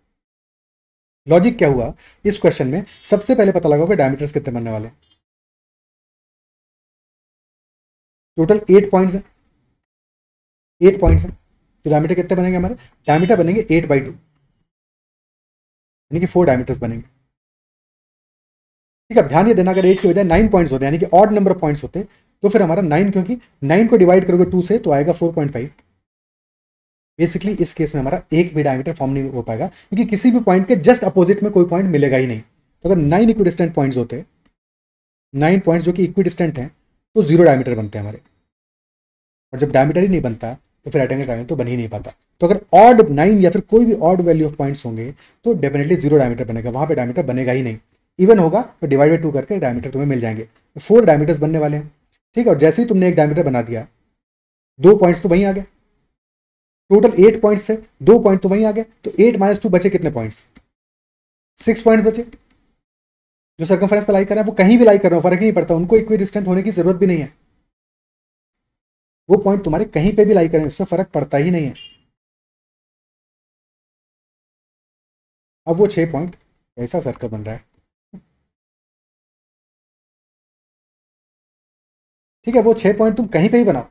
लॉजिक क्या हुआ इस क्वेश्चन में, सबसे पहले पता लगाओ कि डायमीटर्स कितने बनने वाले हैं। टोटल 8 पॉइंट्स है, 8 पॉइंट्स है, तो डायमीटर कितने बनेंगे हमारे, डायमीटर बनेंगे 8/2, यानी कि 4 डायमीटर्स बनेंगे, ठीक है। ध्यान ये देना, अगर 8 की बजाय 9 पॉइंट्स होते, यानी कि ऑड नंबर ऑफ पॉइंट्स होते, तो फिर हमारा 9, क्योंकि 9 को डिवाइड करोगे 2 से तो आएगा 4.5। बेसिकली इस केस में हमारा एक भी डायमीटर फॉर्म नहीं हो पाएगा, क्योंकि किसी भी पॉइंट के जस्ट अपोजिट में कोई पॉइंट मिलेगा ही नहीं। तो अगर 9 इक्विडिस्टेंट पॉइंट्स होते, 9 पॉइंट्स जो कि इक्विडिस्टेंट हैं, तो 0 डायमीटर बनते हैं हमारे। और जब डायमीटर ही नहीं बनता तो फिर राइट एंगल ट्रायंगल तो बन ही नहीं पाता। तो अगर ऑड 9 या फिर कोई भी ऑड वैल्यू ऑफ पॉइंट्स होंगे तो डेफिनेटली 0 डायमीटर बनेगा, वहां पे डायमीटर बनेगा ही नहीं। इवन होगा तो डिवाइड बाई 2 करके डायमीटर तुम्हें मिल जाएंगे, 4 डायमीटर्स बनने वाले हैं, ठीक है। और जैसे ही तुमने एक डायमीटर बना दिया, 2 पॉइंट्स तो वहीं आ गए, टोटल 8 पॉइंट्स से 2 पॉइंट तो वहीं आ गए, तो 8 - 2 बचे कितने पॉइंट्स, 6 पॉइंट बचे। जो सर्कमफ्रेंस पर लाई कर रहे हैं वो कहीं भी लाई कर रहे हो, फर्क नहीं पड़ता, उनको इक्वी डिस्टेंट होने की जरूरत भी नहीं है, वो पॉइंट तुम्हारे कहीं पे भी लाई करें उससे फर्क पड़ता ही नहीं है। अब वो 6 पॉइंट कैसा सर्कल बन रहा है, ठीक है, वो 6 पॉइंट तुम कहीं पे ही बनाओ,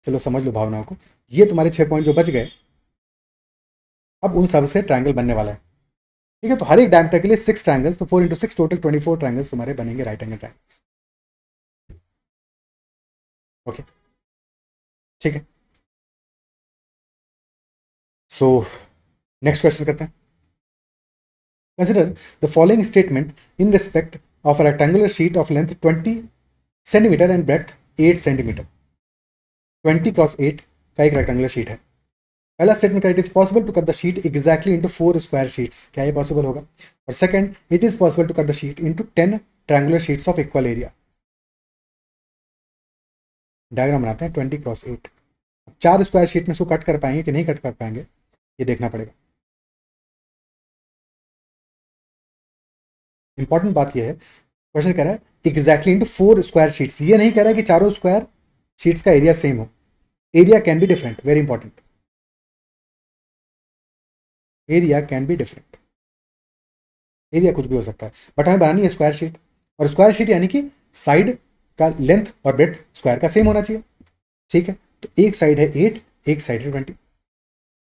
चलो समझ लो भावनाओं को। ये तुम्हारे 6 पॉइंट जो बच गए, अब उन सब से ट्रायंगल बनने वाला है, ठीक है। तो हर एक डायमीटर के लिए 6 ट्रायंगल्स, तो 4 × 6 टोटल 24 ट्रायंगल्स तुम्हारे बनेंगे, राइट एंगल ट्रायंगल्स, ओके, ठीक है। सो नेक्स्ट क्वेश्चन करते हैं। Consider the following statement in respect of a rectangular sheet of length 20 centimetre and breadth 8 centimetre. 20x8 का एक रेक्टेंगुलर शीट है। पहला statement it is possible to cut the sheet exactly into 4 square sheets, क्या ये possible होगा? और second, it is possible to cut the sheet into 10 triangular sheets of equal area. Diagram बनाते हैं 20x8। 4 स्क्वायर शीट में इसको cut कर पाएंगे कि नहीं कट कर पाएंगे ये देखना पड़ेगा। इंपॉर्टेंट बात यह है, क्वेश्चन कह रहा है एग्जैक्टली इनटू 4 स्क्वायर शीट्स, ये नहीं कह रहा है कि चारों स्क्वायर शीट्स का एरिया सेम हो। Area can be different, very important, area can be different, area कुछ भी हो सकता है, बट हमें बनानी है स्क्वायर शीट। और स्क्वायर शीट यानी कि साइड का लेंथ और ब्रेड्थ स्क्वायर का सेम होना चाहिए, ठीक है। तो एक साइड है 8, एक साइड है 20।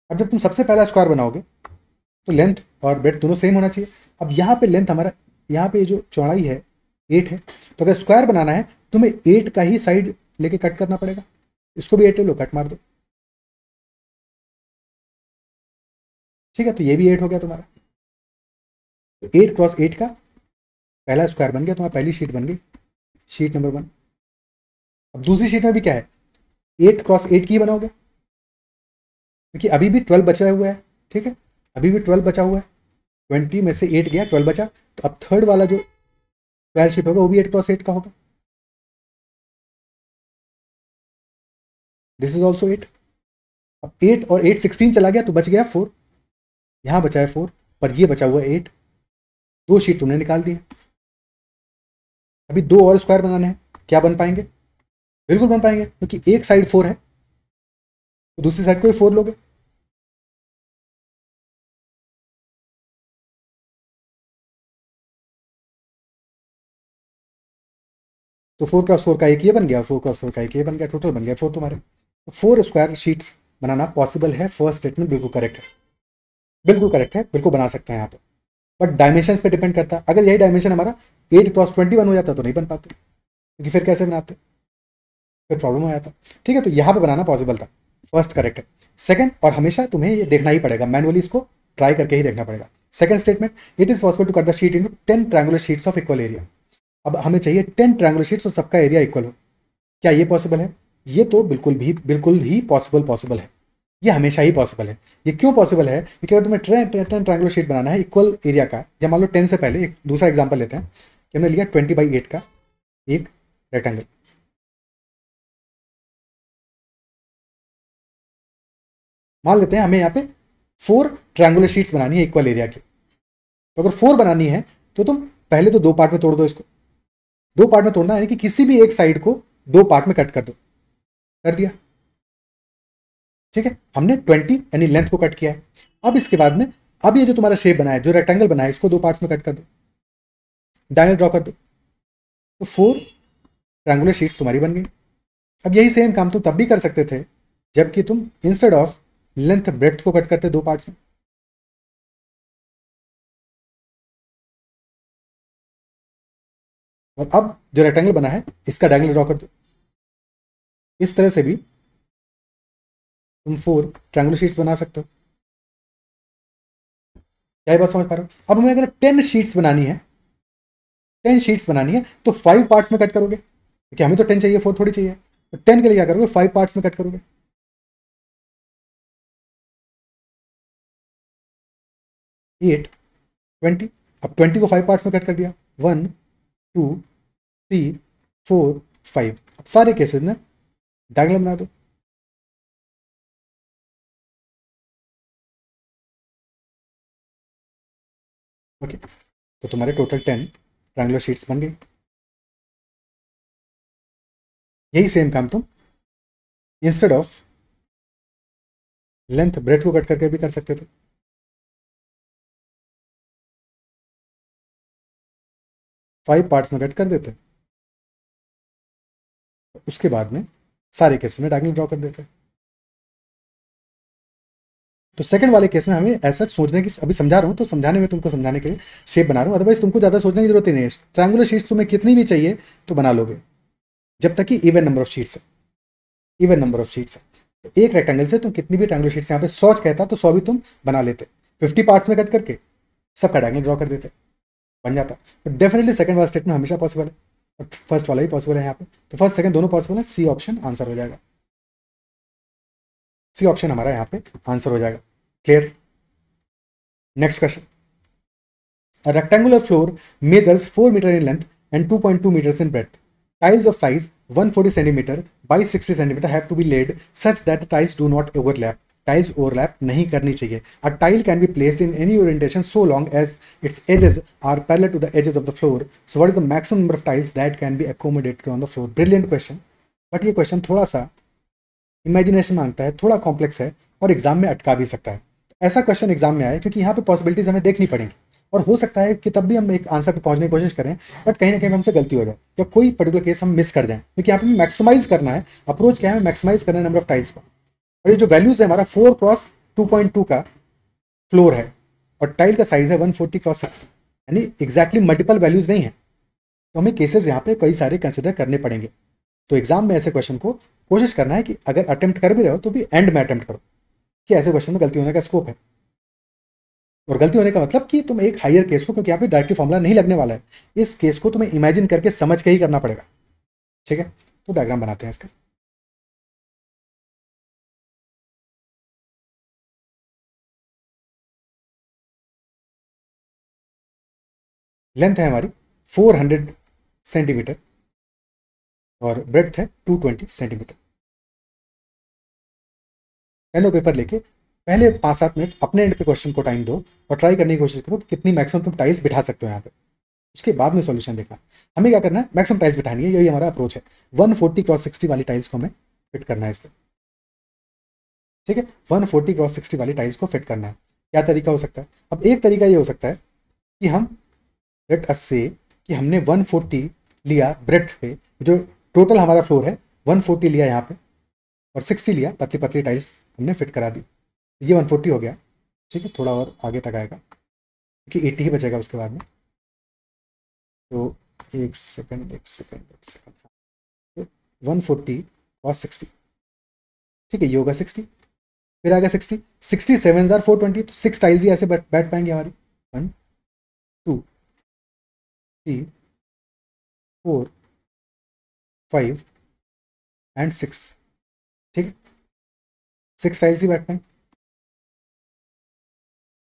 अब जब तुम सबसे पहला स्क्वायर बनाओगे तो लेंथ और ब्रेड्थ दोनों सेम होना चाहिए। अब यहाँ पे लेंथ हमारा, यहाँ पे जो चौड़ाई है 8 है, तो अगर स्क्वायर बनाना है तुम्हें 8 का ही साइड लेके कट करना पड़ेगा। इसको भी 8 ले लो, कट मार दो, ठीक है। तो ये भी 8 हो गया तुम्हारा। तो 8x8 का पहला स्क्वायर बन गया, तुम्हारा पहली शीट बन गई, शीट नंबर 1। अब दूसरी शीट में भी क्या है, 8x8 की बनाओगे, क्योंकि अभी भी 12 बचा हुआ है, ठीक है, अभी भी 12 बचा हुआ है। 20 में से 8 गया, 12 बचा, तो अब थर्ड वाला जो स्क्वायर शीट होगा वो भी 8x8 का होगा। This is also 8। अब 8 और 8 16 चला गया तो बच गया 4, यहां बचा है 4, पर ये बचा हुआ है 8। 2 शीट तुमने निकाल दी है। अभी 2 और स्क्वायर बनाने हैं, क्या बन पाएंगे? बिल्कुल बन पाएंगे, क्योंकि एक साइड 4 है तो दूसरी साइड को भी 4 लोगे। तो 4x4 का एक ये बन गया, 4x4 का एक ये बन गया, टोटल बन गया 4 तुम्हारे। तो 4 स्क्वायर शीट्स बनाना पॉसिबल है। फर्स्ट स्टेटमेंट बिल्कुल करेक्ट है, बिल्कुल करेक्ट है, बिल्कुल बना सकते हैं यहाँ पे। बट डायमेंशन पे डिपेंड करता है। अगर यही डायमेंशन हमारा 8x21 हो जाता तो नहीं बन पाते, क्योंकि फिर कैसे बनाते, फिर प्रॉब्लम हो जाता, ठीक है। तो यहाँ पे बनाना पॉसिबल था, फर्स्ट करेक्ट है। सेकंड, और हमेशा तुम्हें ये देखना ही पड़ेगा, मैनुअली इसको ट्राई करके ही देखना पड़ेगा। Second statement, it is possible to cut the sheet into 10 triangular sheets of equal area. अब हमें चाहिए 10 ट्रायंगुलर शीट्स और सबका एरिया इक्वल हो, क्या ये पॉसिबल है? ये तो बिल्कुल ही पॉसिबल है, ये हमेशा ही पॉसिबल है। ये क्यों पॉसिबल है? क्योंकि अगर तुम्हें 10 ट्रायंगुलर शीट बनाना है इक्वल एरिया का, जब मान लो 10 से पहले एक दूसरा एग्जांपल लेते हैं कि हमने लिया 20/8 का एक रेक्टेंगल। मान लेते हैं हमें यहाँ पे 4 ट्रायंगुलर शीट्स बनानी है इक्वल एरिया की। तो अगर 4 बनानी है तो तुम पहले तो 2 पार्ट में तोड़ दो इसको। 2 पार्ट में तोड़ना यानी कि किसी भी एक साइड को 2 पार्ट में कट कर दो, कर दिया, ठीक है। हमने 20 यानी लेंथ को कट किया है। अब इसके बाद में, अब ये जो तुम्हारा शेप बना है, जो रेक्टेंगल बना है, इसको 2 पार्ट्स में कट कर दो, डायगोनल ड्रॉ कर दो, तो 4 ट्रायंगुलर शीट्स तुम्हारी बन गई। अब यही सेम काम तुम तब भी कर सकते थे जबकि तुम इंस्टेड ऑफ लेंथ ब्रेड्थ को कट करते 2 पार्ट्स में। और अब जो रेक्टेंगल बना है इसका डायगोनल ड्रॉ कर दो। इस तरह से भी तुम 4 ट्रायंगुलर शीट्स बना सकते हो। क्या ये बात समझ पा रहे हो? अब हमें अगर 10 शीट्स बनानी है, 10 शीट्स बनानी है तो 5 पार्ट्स में कट करोगे, क्योंकि हमें तो 10 चाहिए, 4 थोड़ी चाहिए। तो 10 के लिए क्या करोगे? 5 पार्ट्स में कट करोगे। 8 20, अब 20 को 5 पार्ट्स में कट कर दिया, 1 2 3 4 5। अब सारे केसेस में डायगोनल बना दो। ओके, तो तुम्हारे टोटल 10 ट्रायंगुलर शीट्स बन गई। यही सेम काम तुम इंस्टेड ऑफ लेंथ ब्रेड को कट करके भी कर सकते थे। फाइव पार्ट्स में कट कर देते, उसके बाद में सारे केसेस में डायगोनल ड्रॉ कर देते। तो सेकंड वाले केस में हमें ऐसा सोचने की, अभी समझा रहा हूँ तो समझाने में, तुमको समझाने के लिए शेप बना रहा हूँ, अदरवाइज तुमको ज़्यादा सोचने की जरूरत ही नहीं है। ट्रायंगुलर शीट्स तुम्हें कितनी भी चाहिए तो बना लोगे, जब तक कि इवन नंबर ऑफ शीट्स है, इवन नंबर ऑफ शीट्स है। तो एक रेक्टेंगल से तुम कितनी भी ट्रायंगुलर शीट्स, यहाँ पे 100 कहता तो 100 भी तुम बना लेते, 50 पार्ट्स में कट करके सबका डायगोनल ड्रॉ कर देते, बन जाता। तो डेफिनेटली सेकंड वाला स्टेटमेंट हमेशा पॉसिबल है और फर्स्ट वाला भी पॉसिबल है यहाँ पे। तो फर्स्ट सेकंड दोनों पॉसिबल है, सी ऑप्शन आंसर हो जाएगा। सी ऑप्शन हमारा यहाँ पे आंसर हो जाएगा। Clear? Next question, a rectangular floor measures 4 meter in length and 2.2 meters in breadth. Tiles of size 140 centimeter by 60 centimeter have to be laid such that the tiles do not overlap. Tiles overlap नहीं करनी चाहिए. A tile can be placed in any orientation so long as its edges are parallel to the edges of the floor. So what is the maximum number of tiles that can be accommodated on the floor? Brilliant question. But ये question थोड़ा सा imagination मांगता है, थोड़ा complex है और exam में अटका भी सकता है। ऐसा क्वेश्चन एग्जाम में आए क्योंकि यहाँ पे पॉसिबिलिटीज हमें देखनी पड़ेंगी और हो सकता है कि तब भी हम एक आंसर पे पहुंचने की कोशिश करें बट कहीं ना कहीं हमसे गलती हो जाए या कोई पर्टिकुलर केस हम मिस कर जाएं, क्योंकि यहाँ पे मैक्सिमाइज करना है। अप्रोच क्या है? मैक्सिमाइज करना है नंबर ऑफ टाइल्स को। और ये जो वैल्यूज है हमारा 4 क्रॉस 2.2 का फ्लोर है और टाइल का साइज है 140 क्रॉस 60, यानी एग्जैक्टली मल्टीपल वैल्यूज नहीं है। तो हमें केसेस यहाँ पे कई सारे कंसिडर करने पड़ेंगे। तो एग्जाम में ऐसे क्वेश्चन को कोशिश करना है कि अगर अटेम्प्ट कर भी रहे हो तो भी एंड में अटेम्प्ट करो कि ऐसे क्वेश्चन में गलती होने का स्कोप है। और गलती होने का मतलब कि तुम एक हायर केस को, क्योंकि यहाँ पे डायरेक्टली फॉर्मूला नहीं लगने वाला है, इस केस को तुम्हें इमेजिन करके समझ के ही करना पड़ेगा। ठीक है, तो डायग्राम बनाते हैं इसका। लेंथ है हमारी 400 सेंटीमीटर और ब्रेड्थ है 220 सेंटीमीटर। पेन और पेपर लेके पहले 5-7 मिनट अपने एंड पे क्वेश्चन को टाइम दो और ट्राई करने की कोशिश करो कि कितनी मैक्सिमम तुम टाइल्स बिठा सकते हो यहाँ पे। उसके बाद में सॉल्यूशन देखना। हमें क्या करना है? मैक्सिमम टाइल्स बिठानी है, यही हमारा अप्रोच है। 140 क्रॉस 60 वाली टाइल्स को हमें फिट करना है इस पर। ठीक है, 140 क्रॉस 60 वाली टाइल्स को फिट करना है। क्या तरीका हो सकता है? अब एक तरीका ये हो सकता है कि हम लेट अस से कि हमने 140 लिया ब्रेड्थ पे, जो टोटल हमारा फ्लोर है 140 लिया यहाँ पे और 60 लिया, पतली पतली टाइल्स हमने फिट करा दी। ये 140 हो गया। ठीक है, थोड़ा और आगे तक आएगा क्योंकि 80 ही बचेगा उसके बाद में। तो एक सेकंड तो 140 और 60, ठीक है, ये होगा 60, फिर आएगा 60, 67 आर 420, तो 6 टाइल्स ही ऐसे बैठ पाएंगे हमारी। 1 2 3 4 5 एंड 6। ठीक है, 6 टाइल्स ही बैठ पाएंगे।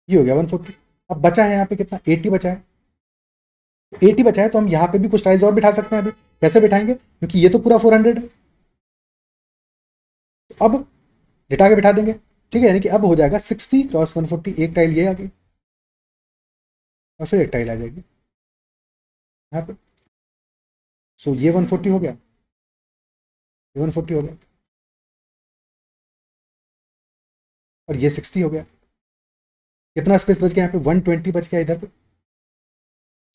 ये हो गया 140। अब बचा है यहाँ पे कितना? 80 बचा है। 80 बचा है तो हम यहाँ पे भी कुछ टाइल्स और बिठा सकते हैं। अभी कैसे बिठाएंगे? क्योंकि ये तो पूरा 400 है, तो अब लिटा के बिठा देंगे। ठीक है, यानी कि अब हो जाएगा 60 क्रॉस 140, एक टाइल ये आ गई और फिर एक टाइल आ जाएगी यहाँ पे। सो ये 140 हो गया, ये 140 हो गया और ये 60 हो गया। कितना स्पेस बच गया यहाँ पे? 120 बच गया इधर पे।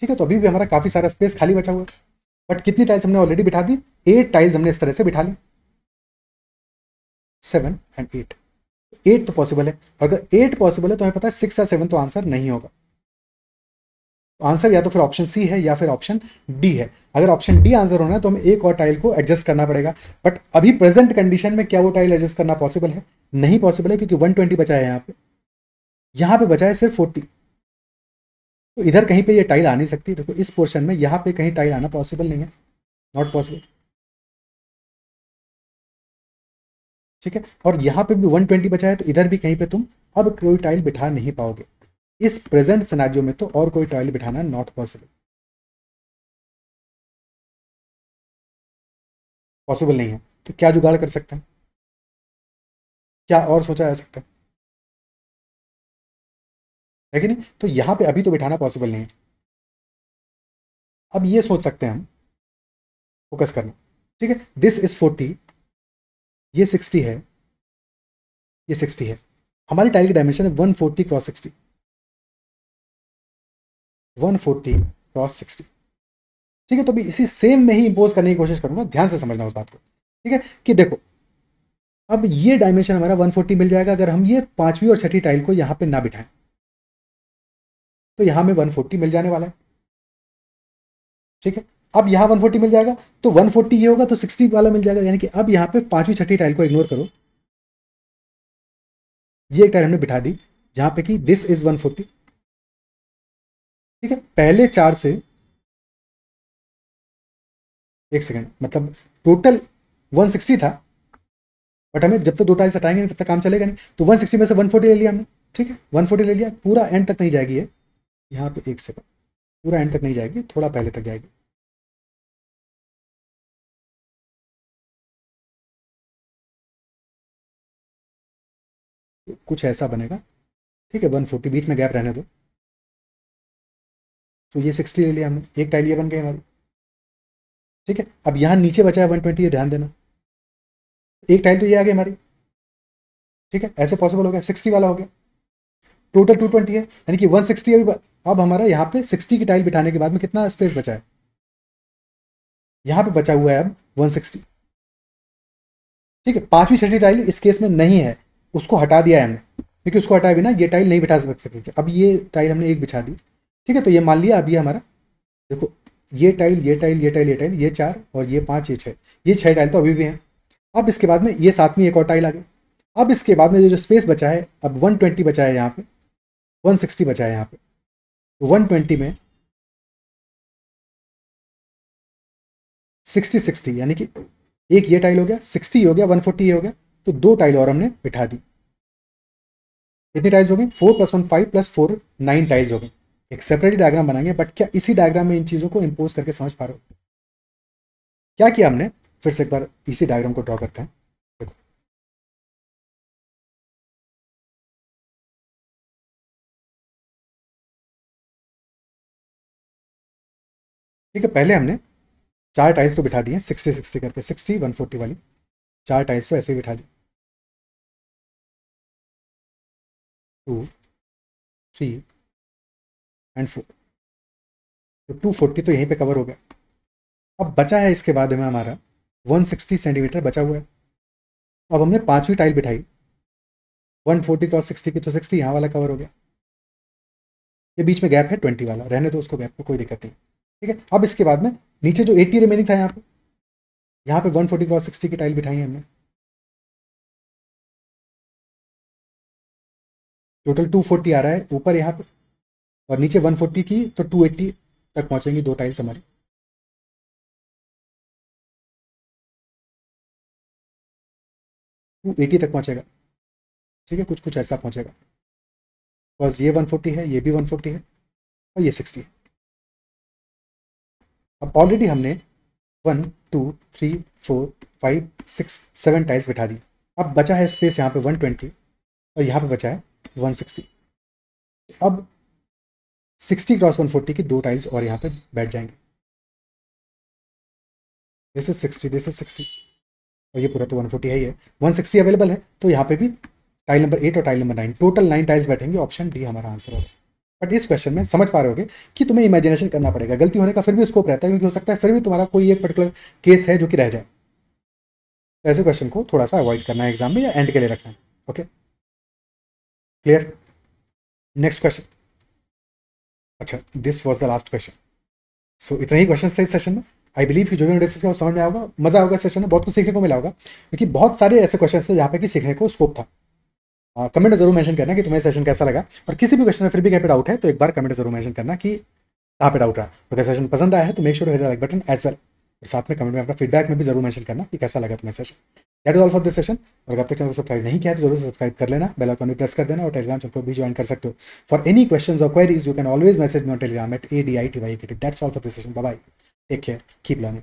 ठीक है, तो अभी भी हमारा काफी सारा स्पेस खाली बचा हुआ है। बट कितनी टाइल्स हमने ऑलरेडी बिठा दी? 8 टाइल्स हमने इस तरह से बिठा ली, 7 एंड 8। 8 तो पॉसिबल है, और अगर 8 पॉसिबल है तो हमें पता है 6 या 7 तो आंसर नहीं होगा। तो आंसर या तो फिर ऑप्शन सी है या फिर ऑप्शन डी है। अगर ऑप्शन डी आंसर होना है तो हमें एक और टाइल को एडजस्ट करना पड़ेगा। बट अभी प्रेजेंट कंडीशन में क्या वो टाइल एडजस्ट करना पॉसिबल है? नहीं पॉसिबल है, क्योंकि 120 बचा है यहाँ पे बचा है सिर्फ 40। तो इधर कहीं पे ये टाइल आ नहीं सकती। देखो इस पोर्शन में यहाँ पे कहीं टाइल आना पॉसिबल नहीं है, नॉट पॉसिबल। ठीक है, और यहाँ पे भी 120 बचा है तो इधर भी कहीं पे तुम अब कोई टाइल बिठा नहीं पाओगे। इस प्रेजेंट सिनेरियो में तो और कोई टाइल बिठाना नॉट पॉसिबल, पॉसिबल नहीं है। तो क्या जुगाड़ कर सकते हैं? क्या और सोचा जा सकता है कि नहीं? तो यहाँ पे अभी तो बिठाना पॉसिबल नहीं है। अब ये सोच सकते हैं हम, फोकस करना। ठीक है, दिस इज 40, ये 60 है, ये 60 है। हमारी टाइल की डायमेंशन है 140 क्रॉस 60, 140 क्रॉस 60। ठीक है, तो अभी इसी सेम में ही इंपोज करने की कोशिश करूंगा, ध्यान से समझना उस बात को। ठीक है, कि देखो अब ये डायमेंशन हमारा 140 मिल जाएगा अगर हम ये 5वीं और 6ठी टाइल को यहाँ पे ना बिठाएं, तो यहाँ में 140 मिल जाने वाला है। ठीक है, अब यहाँ 140 मिल जाएगा तो 140 ये होगा तो 60 वाला मिल जाएगा, यानी कि अब यहाँ पे 5वीं 6ठी टाइल को इग्नोर करो। ये एक टाइल हमने बिठा दी जहां पे कि दिस इज 140, ठीक है, पहले 4 से, एक सेकेंड, मतलब टोटल 160 था, बट हमें जब तक 2 टाइल्स हटाएंगे नहीं तब तक काम चलेगा नहीं, तो 160 में से 140 ले लिया हमने। ठीक है, 140 ले लिया, पूरा एंड तक नहीं जाएगी ये, यहाँ पे एक सेकेंड, पूरा एंड तक नहीं जाएगी, थोड़ा पहले तक जाएगी। तो कुछ ऐसा बनेगा। ठीक है, 140 बीच में गैप रहने दो। तो ये 60 ले लिया हमने, एक टाइल ये बन गई हमारी। ठीक है, अब यहाँ नीचे बचा है 120, ये ध्यान देना, एक टाइल तो ये आ गई हमारी। ठीक है, ऐसे पॉसिबल हो गया, 60 वाला हो गया, टोटल 220 है, यानी कि 160 अभी। अब हमारा यहाँ पे 60 की टाइल बिठाने के बाद में कितना स्पेस बचा है, यहाँ पे बचा हुआ है अब 160। ठीक है, पांचवी छठी टाइल इस केस में नहीं है, उसको हटा दिया है हमने, क्योंकि उसको हटाए बिना ये टाइल नहीं बिठा सकते। अब ये टाइल हमने एक बिछा दी। ठीक है, तो ये मान लिया अब ये हमारा, देखो ये टाइल, ये टाइल, ये टाइल, ये टाइल, ये 4 और ये 5, ये 6, ये 6 टाइल तो अभी भी हैं। अब इसके बाद में ये सातवीं एक और टाइल आ गई। अब इसके बाद में जो स्पेस बचा है, अब 120 बचा है यहाँ पे, 160 बचा है यहाँ पे, 120 में 60 60, यानी कि एक ये टाइल हो गया, 60 हो गया, 140 ये हो गया, तो 2 टाइल और हमने बिठा दी। कितनी टाइल्स हो गई, 4 + 1 5 + 4 9 टाइल्स हो गई। एक सेपरेट डायग्राम बनाएंगे, बट क्या इसी डायग्राम में इन चीज़ों को इम्पोज करके समझ पा रहे हो क्या किया हमने? फिर से एक बार इसी डायग्राम को ड्रॉ करते हैं। देखो, ठीक है, पहले हमने 4 टाइल्स तो बिठा दिए 60 60 करके, 60 140 वाली 4 टाइल्स तो ऐसे ही बिठा दी, 2 3 एंड 4, तो 240 तो यहीं पे कवर हो गया। अब बचा है इसके बाद में हमारा 160 सेंटीमीटर बचा हुआ है। अब हमने पांचवी टाइल बिठाई 140 क्रॉस 60 की, तो 60 यहाँ वाला कवर हो गया। ये बीच में गैप है 20 वाला, रहने दो उसको, गैप को कोई दिक्कत नहीं। ठीक है, अब इसके बाद में नीचे जो 80 रिमेनिंग था यहाँ पे 140 क्रॉस 60 की टाइल बिठाई है हमने, टोटल 240 आ रहा है ऊपर यहाँ पे, और नीचे 140 की, तो 280 तक पहुंचेंगी 2 टाइल्स हमारी। 280 तक पहुंचेगा। ठीक है, कुछ कुछ ऐसा पहुंचेगा, बस ये 140 है, ये भी 140 है, और ये 60 है। अब ऑलरेडी हमने 1 2 3 4 5 6 7 टाइल्स बिठा दी। अब बचा है स्पेस यहाँ पे 120, और यहाँ पे बचा है 160। अब 60 क्रॉस 140 की 2 टाइल्स और यहाँ पे बैठ जाएंगे। दिस इज 60, दिस इज 60, और ये पूरा तो 140 है ही है, 160 अवेलेबल है, तो यहाँ पे भी टाइल नंबर 8 और टाइल नंबर 9, टोटल 9 टाइल्स बैठेंगे। ऑप्शन डी हमारा आंसर होगा। बट इस क्वेश्चन में समझ पा रहे होगे कि तुम्हें इमेजिनेशन करना पड़ेगा, गलती होने का फिर भी स्कोप रहता है, क्योंकि हो सकता है फिर भी तुम्हारा कोई एक पर्टिकुलर केस है जो कि रह जाए। तो ऐसे क्वेश्चन को थोड़ा सा अवॉइड करना है एग्जाम में, या एंड के लिए रखना है। Okay, clear? Next question. अच्छा, this was the last question. So इतने ही क्वेश्चन थे इस सेशन में। आई बिलीव कि जो भी डिस्कस किया वो समझ में आएगा, मजा आएगा, सेशन में बहुत कुछ सीखने को मिला होगा, क्योंकि बहुत सारे ऐसे क्वेश्चन थे जहाँ पे कि सीखने को स्कोप था। कमेंट में जरूर मेंशन करना कि तुम्हें सेशन कैसा लगा, और किसी भी क्वेश्चन में फिर भी कहीं पे डाउट है तो एक बार कमेंट जरूर मेंशन करना कि कहाँ पे डाउट रहा। अगर सेशन पसंद आया है तो make sure to hit like button as well, और साथ में कमेंट में अपना फीडबैक में भी जरूर मेंशन करना कि कैसा लगा तुम्हें session. That is all for this session. और अब तक चैनल को सब्सक्राइब नहीं किया तो जरूर सब्सक्राइब कर लेना, बेल आइकन भी प्रेस कर देना, और टेलीग्राम चैनल को भी ज्वाइन कर सकते हो। फॉर एनी क्वेश्चंस और queries you can always message me on Telegram @ADITYKT। That's all for this session. Bye bye, take care, keep learning.